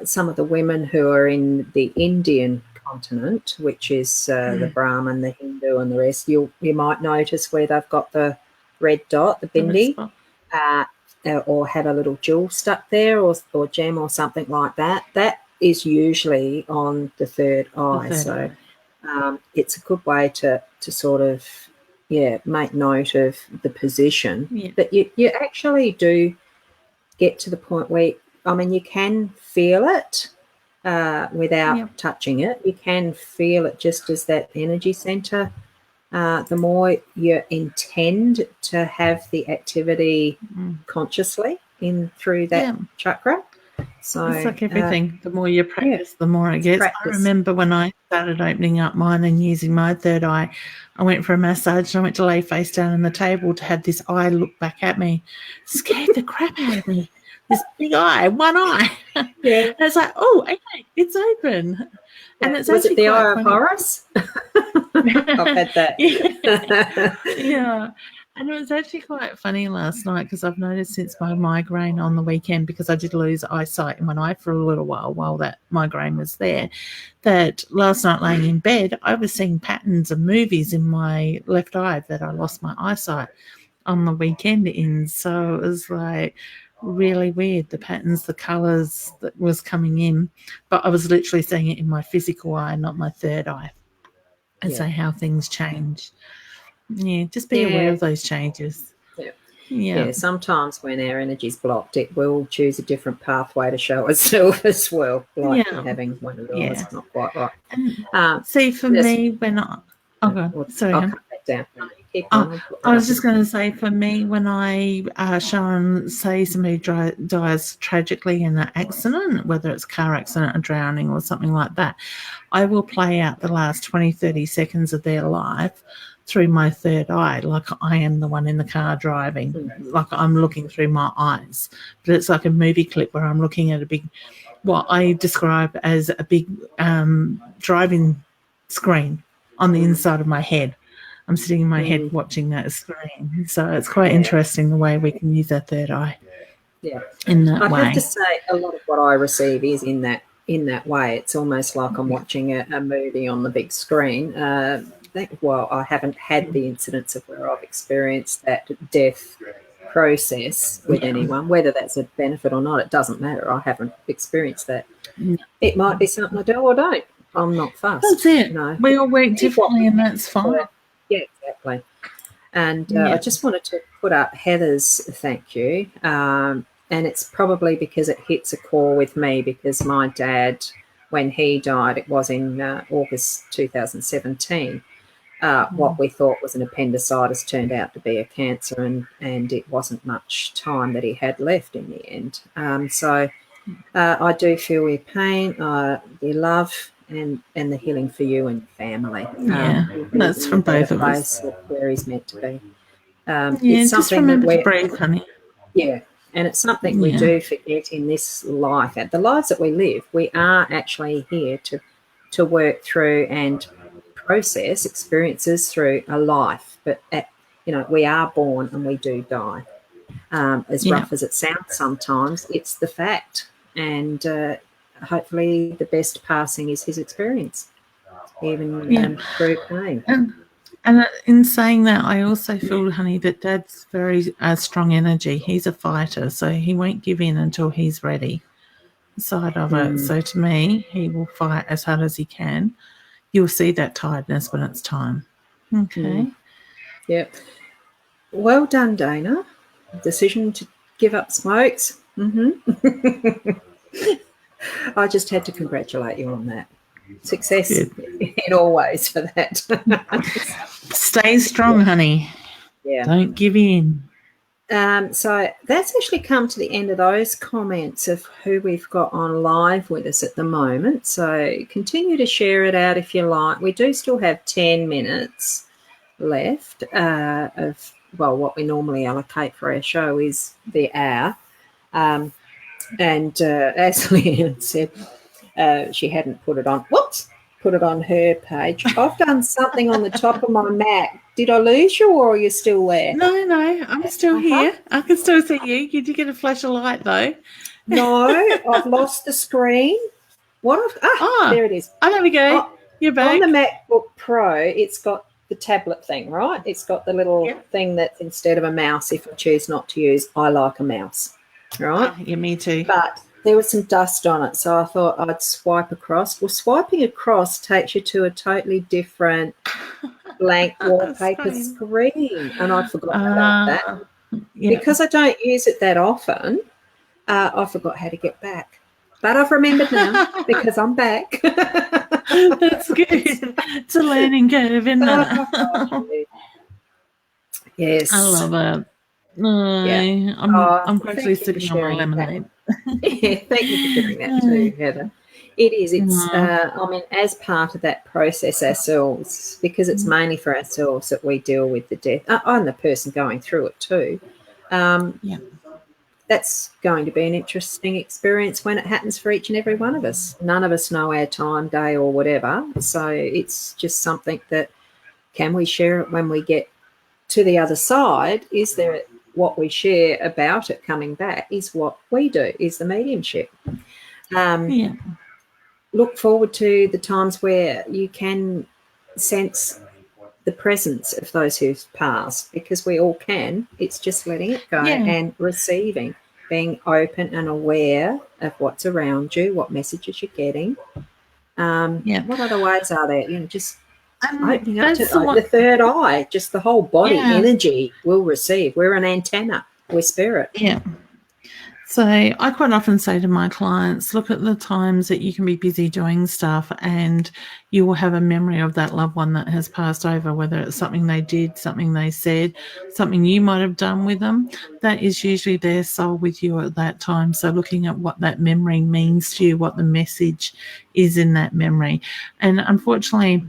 some of the women who are in the Indian continent, which is the Brahmin, the Hindu, and the rest, you might notice where they've got the red dot, the bindi, or have a little jewel stuck there, or gem or something like that. That is usually on the third eye. So it's a good way to sort of make note of the position. Yeah. But you actually do get to the point where, you can feel it without touching it. You can feel it just as that energy centre. The more you intend to have the activity consciously in through that chakra. So it's like everything. The more you practice, the more it gets. I remember when I started opening up mine and using my third eye, I went for a massage and I went to lay face down on the table to have this eye look back at me. Scared the crap out of me. This big eye, one eye. Yeah. And it's like, oh, okay, it's open. Yeah. And it's was it the eye of Horus? I've had that. Yeah. And it was actually quite funny last night because I've noticed since my migraine on the weekend, because I did lose eyesight in one eye for a little while that migraine was there, that last night laying in bed, I was seeing patterns of movies in my left eye that I lost my eyesight on the weekend in. So it was like really weird, the patterns, the colours that was coming in. But I was literally seeing it in my physical eye, not my third eye. And so how things change. Yeah, just be aware of those changes. Yeah, sometimes when our energy's blocked, it will choose a different pathway to show itself as well, like having one of yours not quite right. And see, for me, when sorry, I'll cut that down. I was just going to say, for me, when Sharon, say somebody dies tragically in an accident, whether it's a car accident or drowning or something like that, I will play out the last 20, 30 seconds of their life through my third eye, like I am the one in the car driving, like I'm looking through my eyes. But it's like a movie clip where I'm looking at what I describe as a big driving screen on the inside of my head. I'm sitting in my head watching that screen. So it's quite interesting the way we can use our third eye. Yeah. In that way. I have to say a lot of what I receive is in that way. It's almost like I'm watching a movie on the big screen. I haven't had the incidents of where I've experienced that death process with anyone, whether that's a benefit or not, it doesn't matter. I haven't experienced that. It might be something I do or don't. I'm not fussed. That's it. We all work differently, and that's fine. Yeah, exactly. And I just wanted to put up Heather's thank you. And it's probably because it hits a core with me, because my dad, when he died, it was in August 2017. What we thought was an appendicitis turned out to be a cancer, and it wasn't much time that he had left in the end. So I do feel your pain, your love, and the healing for you and your family. That's from both of us. Where he's meant to be. It's just remember to breathe, honey. Yeah, and it's something we do forget in this life. At the lives that we live, we are actually here to work through and process experiences through a life. But we are born and we do die. As rough as it sounds sometimes, it's the fact. And hopefully the best passing is his experience, even through pain. And in saying that, I also feel, honey, that Dad's very strong energy. He's a fighter, so he won't give in until he's ready side of it. So to me, he will fight as hard as he can. You'll see that tiredness when it's time. Okay. Yep. Well done, Dana. Decision to give up smokes. I just had to congratulate you on that. Success in all ways for that. Stay strong, honey. Yeah. Don't give in. So that's actually come to the end of those comments of who we've got on live with us at the moment. So continue to share it out if you like. We do still have 10 minutes left of, what we normally allocate for our show is the hour. And as Leanne said, she hadn't put it on. Whoops! Put it on her page. I've done something on the top of my Mac. Did I lose you, or are you still there? No, I'm still here. I can still see you. Did you get a flash of light though? No, I've lost the screen. There it is. Oh, there we go. You're back. On the MacBook Pro, it's got the tablet thing, right? It's got the little thing that's instead of a mouse. If I choose not to use, I like a mouse, right? Yeah, me too. But there was some dust on it, so I thought I'd swipe across. Well, swiping across takes you to a totally different blank wallpaper screen, and I'd forgotten about that. Because I don't use it that often, I forgot how to get back. But I've remembered now because I'm back. That's good. It's a learning curve, isn't it? Yes. I love it. I'm actually sipping on my lemonade. Thank you for doing that too, Heather. It is. It's, as part of that process ourselves, because it's mainly for ourselves that we deal with the death. I'm the person going through it too. That's going to be an interesting experience when it happens for each and every one of us. None of us know our time, day, or whatever. So it's just something that, can we share it when we get to the other side, is there what we share about it coming back is what we do, is the mediumship. Look forward to the times where you can sense the presence of those who've passed, because we all can. It's just letting it go and receiving, being open and aware of what's around you, what messages you're getting. What other ways are there? Just opening up to the third eye, just the whole body energy will receive. We're an antenna. We're spirit. Yeah. So I quite often say to my clients, look at the times that you can be busy doing stuff and you will have a memory of that loved one that has passed over, whether it's something they did, something they said, something you might have done with them. That is usually their soul with you at that time. So looking at what that memory means to you, what the message is in that memory. And unfortunately,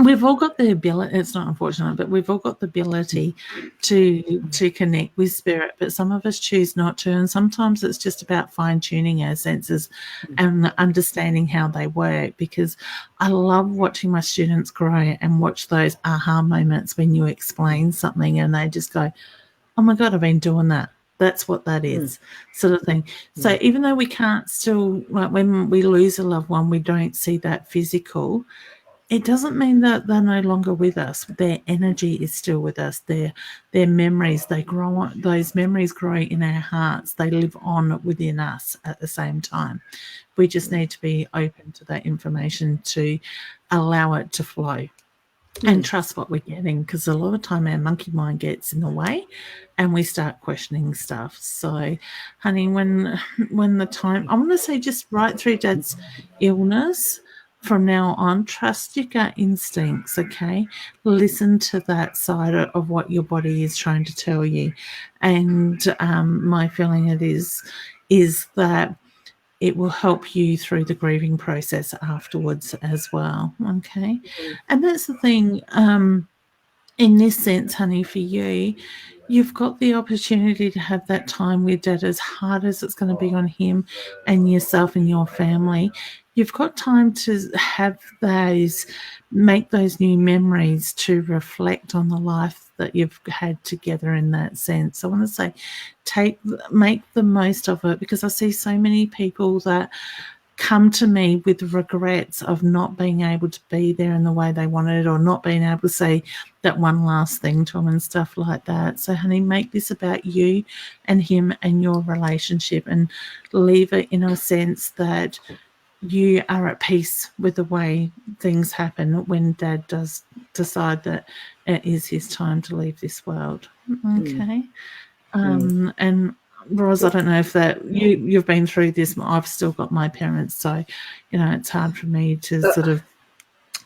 we've all got the ability, it's not unfortunate, but we've all got the ability to connect with spirit, but some of us choose not to. And sometimes it's just about fine-tuning our senses and understanding how they work, because I love watching my students grow and watch those aha moments when you explain something and they just go, oh my God, I've been doing that. That's what that is, sort of thing. So even though we can't still, like when we lose a loved one, we don't see that physical, it doesn't mean that they're no longer with us. Their energy is still with us. Their memories, they grow on, those memories grow in our hearts. They live on within us at the same time. We just need to be open to that information to allow it to flow and trust what we're getting, because a lot of time our monkey mind gets in the way and we start questioning stuff. So, honey, when the time, I want to say just right through Dad's illness, from now on, trust your gut instincts, okay? Listen to that side of what your body is trying to tell you. And my feeling is that it will help you through the grieving process afterwards as well, okay? And that's the thing, in this sense, honey, for you, you've got the opportunity to have that time with Dad, as hard as it's going to be on him and yourself and your family. You've got time to have those, make those new memories, to reflect on the life that you've had together in that sense. I want to say make the most of it, because I see so many people that come to me with regrets of not being able to be there in the way they wanted, or not being able to say that one last thing to them and stuff like that. So, honey, make this about you and him and your relationship, and leave it in a sense that you are at peace with the way things happen when Dad does decide that it is his time to leave this world. Okay. And Roz, I don't know if that you've been through this. I've still got my parents, so it's hard for me to sort of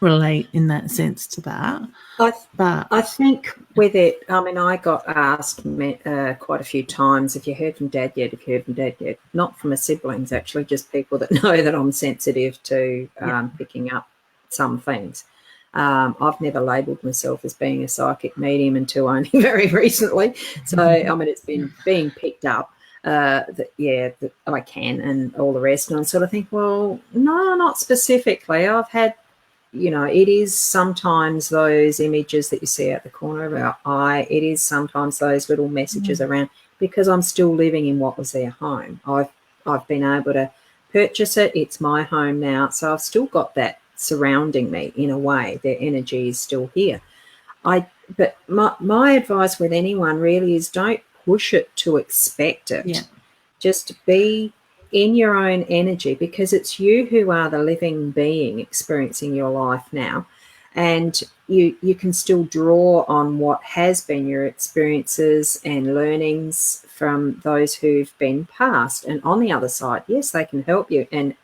relate in that sense to that. But I think with it, I mean, I got asked quite a few times, have you heard from Dad yet? Have you heard from Dad yet? Not from my siblings, actually, just people that know that I'm sensitive to picking up some things. I've never labelled myself as being a psychic medium until only very recently. So, I mean, it's been being picked up that I can and all the rest. And I sort of think, well, no, not specifically. I've had, it is sometimes those images that you see out the corner of our eye. It is sometimes those little messages around, because I'm still living in what was their home. I've been able to purchase it. It's my home now. So I've still got that surrounding me in a way. Their energy is still here. But my advice with anyone really is, don't push it to expect it. Yeah. Just be in your own energy, because it's you who are the living being experiencing your life now. And you can still draw on what has been your experiences and learnings from those who've been past. And on the other side, yes, they can help you. And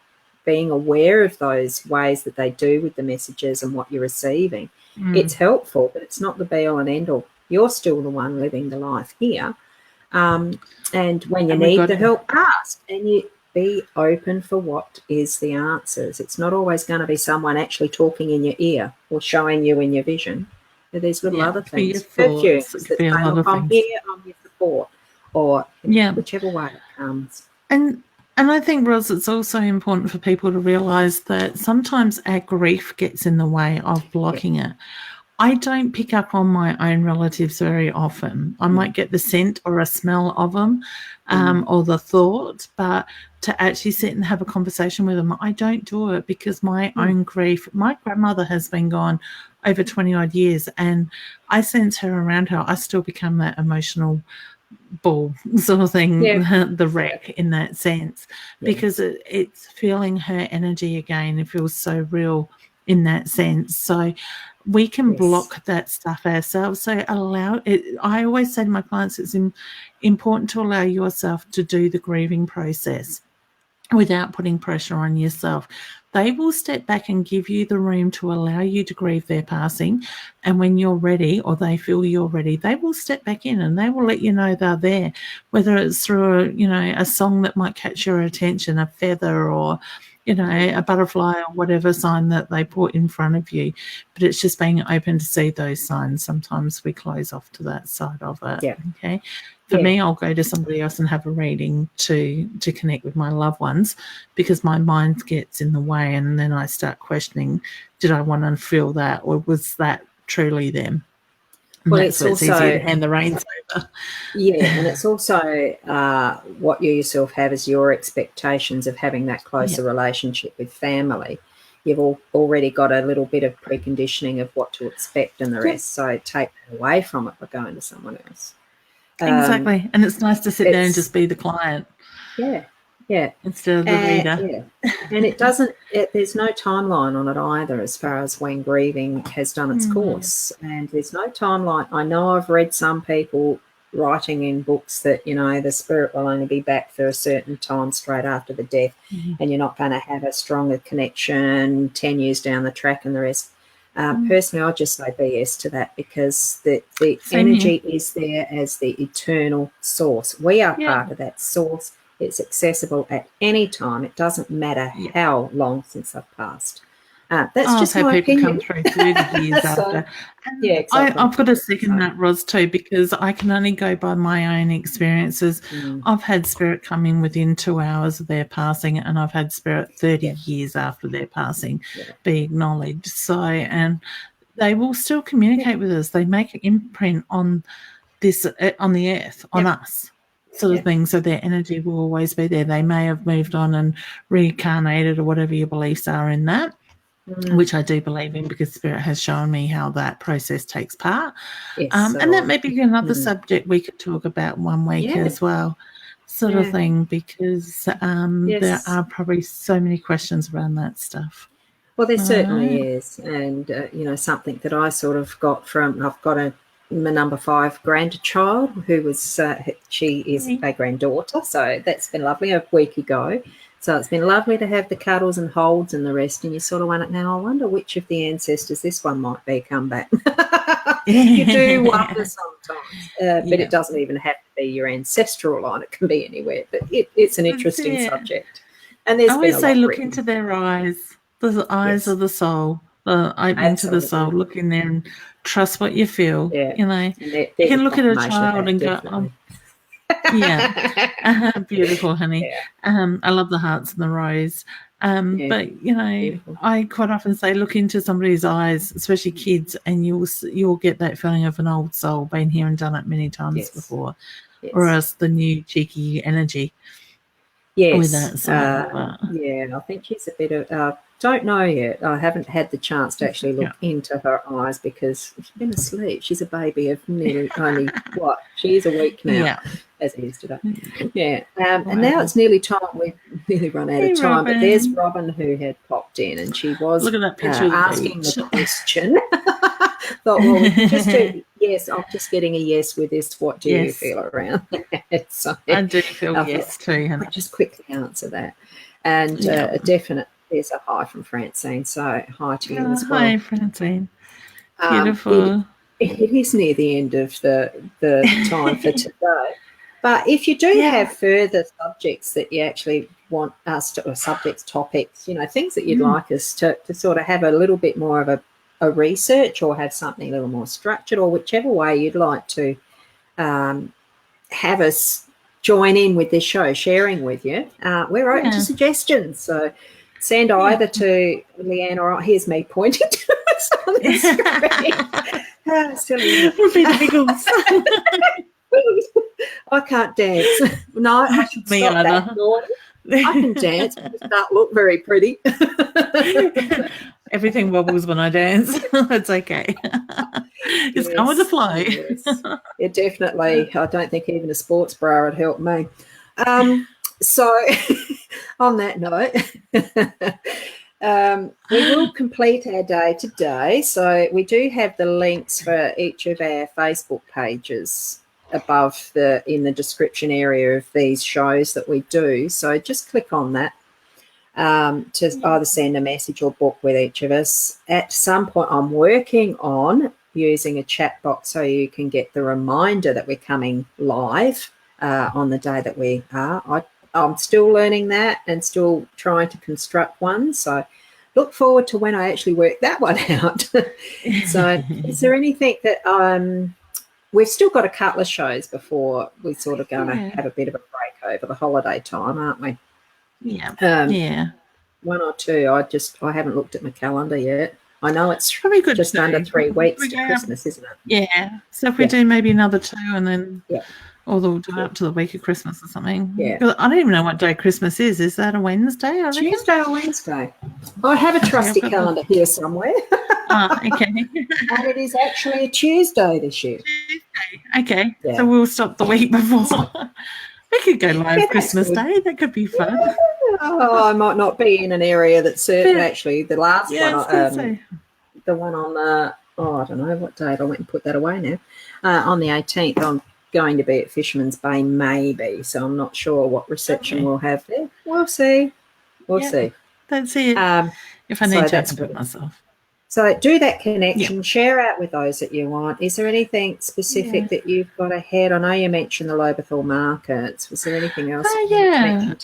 being aware of those ways that they do with the messages and what you're receiving, it's helpful, but it's not the be all and end all. You're still the one living the life here. And when you need the help, ask, and you be open for what is the answers. It's not always going to be someone actually talking in your ear or showing you in your vision. There's little other things. Perfumes that say, look, I'm here, I'm your support, or whichever way it comes. And I think, Roz, it's also important for people to realise that sometimes our grief gets in the way of blocking it. I don't pick up on my own relatives very often. I might get the scent or a smell of them, or the thought, but to actually sit and have a conversation with them, I don't do it because my own grief. My grandmother has been gone over 20 odd years, and I sense her around her. I still become that emotional ball sort of thing, the wreck in that sense, because it's feeling her energy again. It feels so real in that sense. So we can block that stuff ourselves. So allow it. I always say to my clients, it's important to allow yourself to do the grieving process without putting pressure on yourself. They will step back and give you the room to allow you to grieve their passing. And when you're ready, or they feel you're ready, they will step back in and they will let you know they're there, whether it's through a song that might catch your attention, a feather, or a butterfly, or whatever sign that they put in front of you. But it's just being open to see those signs. Sometimes we close off to that side of it. Yeah. Okay. For me, I'll go to somebody else and have a reading to connect with my loved ones, because my mind gets in the way, and then I start questioning, did I want to feel that, or was that truly them? And well, it's also easier to hand the reins over. Yeah, and it's also what you yourself have as your expectations of having that closer relationship with family. You've already got a little bit of preconditioning of what to expect and the rest, so take that away from it by going to someone else. Exactly. And it's nice to sit there and just be the client. Yeah. Instead of the reader. Yeah. And there's no timeline on it either, as far as when grieving has done its course. And there's no timeline. I know I've read some people writing in books that, the spirit will only be back for a certain time straight after the death, and you're not going to have a stronger connection 10 years down the track and the rest. Personally, I'd just say BS to that, because the energy is there as the eternal source. We are part of that source. It's accessible at any time. It doesn't matter how long since I've passed. That's just my opinion. People come through the years after. And exactly. I've got to second that, Ros, too, because I can only go by my own experiences. I've had spirit come in within 2 hours of their passing, and I've had spirit 30 years after their passing be acknowledged. So, and they will still communicate with us. They make an imprint on this, on the earth, on us. Sort of thing, so their energy will always be there. They may have moved on and reincarnated, or whatever your beliefs are in that, which I do believe in, because Spirit has shown me how that process takes part. And that may be another subject we could talk about one week as well, sort of thing, because there are probably so many questions around that stuff. Well, there certainly is. And, something that I sort of got from, I've got my number 5 grandchild, who was she is a granddaughter, so that's been lovely, a week ago. So it's been lovely to have the cuddles and holds and the rest, and you sort of wonder, now I wonder which of the ancestors this one might be come back. You do wonder sometimes, but it doesn't even have to be your ancestral line. It can be anywhere, but it's an interesting subject. And there's I always say look into their eyes, the eyes of the soul, opening to the soul, look in there and trust what you feel. You can look at a child and go, beautiful, honey. I love the hearts and the rose. But beautiful. I quite often say look into somebody's eyes, especially kids, and you'll get that feeling of an old soul, been here and done it many times before, or else the new cheeky energy. With that I think she's a bit of don't know yet. I haven't had the chance to actually look into her eyes, because she's been asleep. She's a baby of nearly only she's a week now, as it is today. And now it's nearly time. We've nearly run out of time. Robin. But there's Robin, who had popped in, and she was look at that picture asking the question. Thought, well, we can just do I'm just getting a yes with this. What do you feel around that? So, I do feel yes too, honey. I'll just quickly answer that. And a definite, there's a hi from Francine. So hi to you as well. Hi, Francine. Beautiful. It is near the end of the time for today. But if you do have further subjects that you actually want us to, or subjects, topics, things that you'd like us to sort of have a little bit more of a research, or have something a little more structured, or whichever way you'd like to have us join in with this show, sharing with you, we're open to suggestions. So send either to Leanne, or here's me pointing to wiggles on the screen. How silly. Would be the wiggles. I can't dance. No, I should Me stop either. that. Naughty. I can dance, but it not look very pretty. Everything wobbles when I dance. It's okay. It's going with the flow. Yes. Yeah, definitely. I don't think even a sports bra would help me. So on that note, we will complete our day today. So we do have the links for each of our Facebook pages above in the description area of these shows that we do. So just click on that to either send a message or book with each of us. At some point, I'm working on using a chat box so you can get the reminder that we're coming live on the day that we are. I'm still learning that and still trying to construct one. So look forward to when I actually work that one out. So is there anything that we've still got a couple of shows before we're sort of going to have a bit of a break over the holiday time, aren't we? Yeah. One or two. I haven't looked at my calendar yet. I know it's probably good just under 3 weeks to Christmas, isn't it? Yeah. So if we do maybe another 2 and then or we'll do it up to the week of Christmas or something. Yeah. I don't even know what day Christmas is. Is that a Wednesday? Tuesday or Wednesday. I have a trusty calendar here somewhere. Okay. And it is actually a Tuesday this year. Tuesday. Okay. Yeah. So we'll stop the week before. We could go live Christmas Day. That could be fun. Yeah. Oh, I might not be in an area that's certain. Actually, the last one, the one on the, I don't know what date. I went and put that away now. On the 18th, I'm going to be at Fisherman's Bay, maybe. So I'm not sure what reception we'll have there. We'll see. We'll see. That's it. If I need to, I can do it myself. So do that connection, share out with those that you want. Is there anything specific that you've got ahead? I know you mentioned the Lobethal markets. Was there anything else today?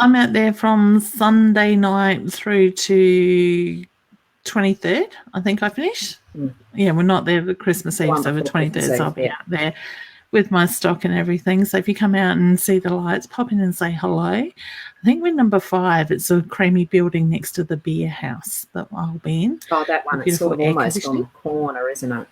I'm out there from Sunday night through to 23rd. I think I finish. Yeah, we're not there for Christmas Eve, so the 23rd, so I'll be out there with my stock and everything. So if you come out and see the lights, pop in and say hello. I think we're number 5. It's a creamy building next to the beer house that I'll be in. Oh, that one. It's sort of almost on the corner, isn't it?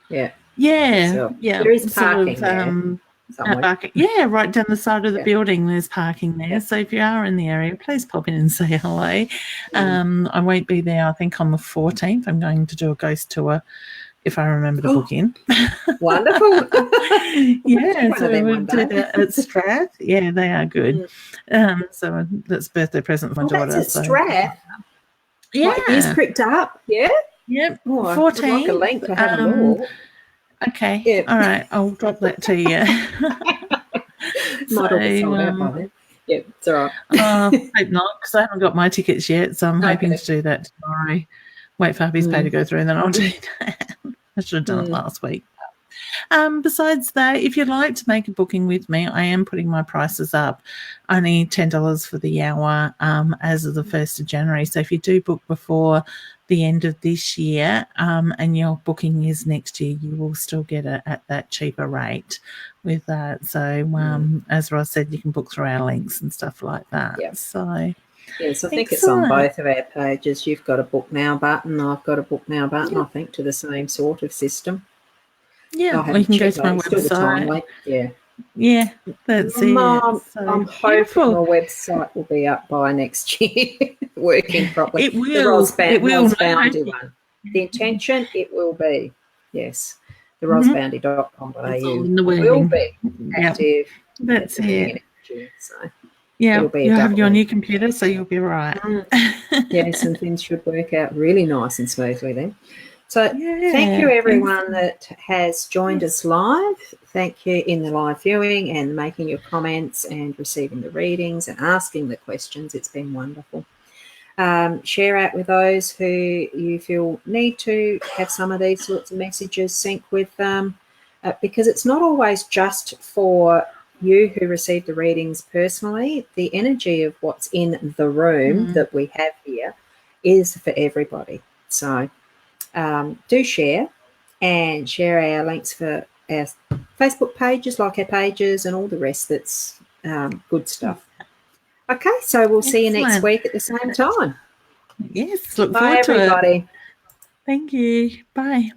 Yeah. Yeah. So yeah. There is parking there. Parking. Yeah, right down the side of the building there's parking there. So if you are in the area, please pop in and say hello. I won't be there, I think, on the 14th. I'm going to do a ghost tour if I remember to book in. Wonderful. So we'll do that at Strath. Yeah, they are good. So that's a birthday present for my daughter. That's at Strath? Yeah. Like it's pricked up, yeah? Yep. Oh, 14. I'd like a link to have a look. Okay. Yep. All right. I'll drop that to you. Might all be sold out by then. Yeah, it's all right. Hope not, because I haven't got my tickets yet, so I'm hoping to do that tomorrow. Wait for hubby's pay to go through, and then I'll do that. I should have done it last week. Besides that, if you'd like to make a booking with me, I am putting my prices up. Only $10 for the hour as of the 1st of January. So if you do book before the end of this year and your booking is next year, you will still get it at that cheaper rate with that. So as Ross said, you can book through our links and stuff like that. Yep. So yes, I think it's on both of our pages. You've got a book now button. I've got a book now button, I think, to the same sort of system. Yeah, we can go to my website. Yeah, that's it. I'm hoping my website will be up by next year, working properly. It will. The Ros Boundy No. one. The intention, it will be. Yes, the rosboundy.com.au will be active. That's it. So yeah, you'll have your new computer, so you'll be right. Yes, and things should work out really nice and smoothly then. So thank you, everyone that has joined us live. Thank you in the live viewing and making your comments and receiving the readings and asking the questions. It's been wonderful. Share out with those who you feel need to have some of these sorts of messages sync with them, because it's not always just for you who receive the readings personally. The energy of what's in the room that we have here is for everybody. So do share and share our links for our Facebook pages, like our pages, and all the rest. That's good stuff. Okay, so we'll see you next week at the same time. Yes, look Bye, forward to it. everybody. Thank you. Bye.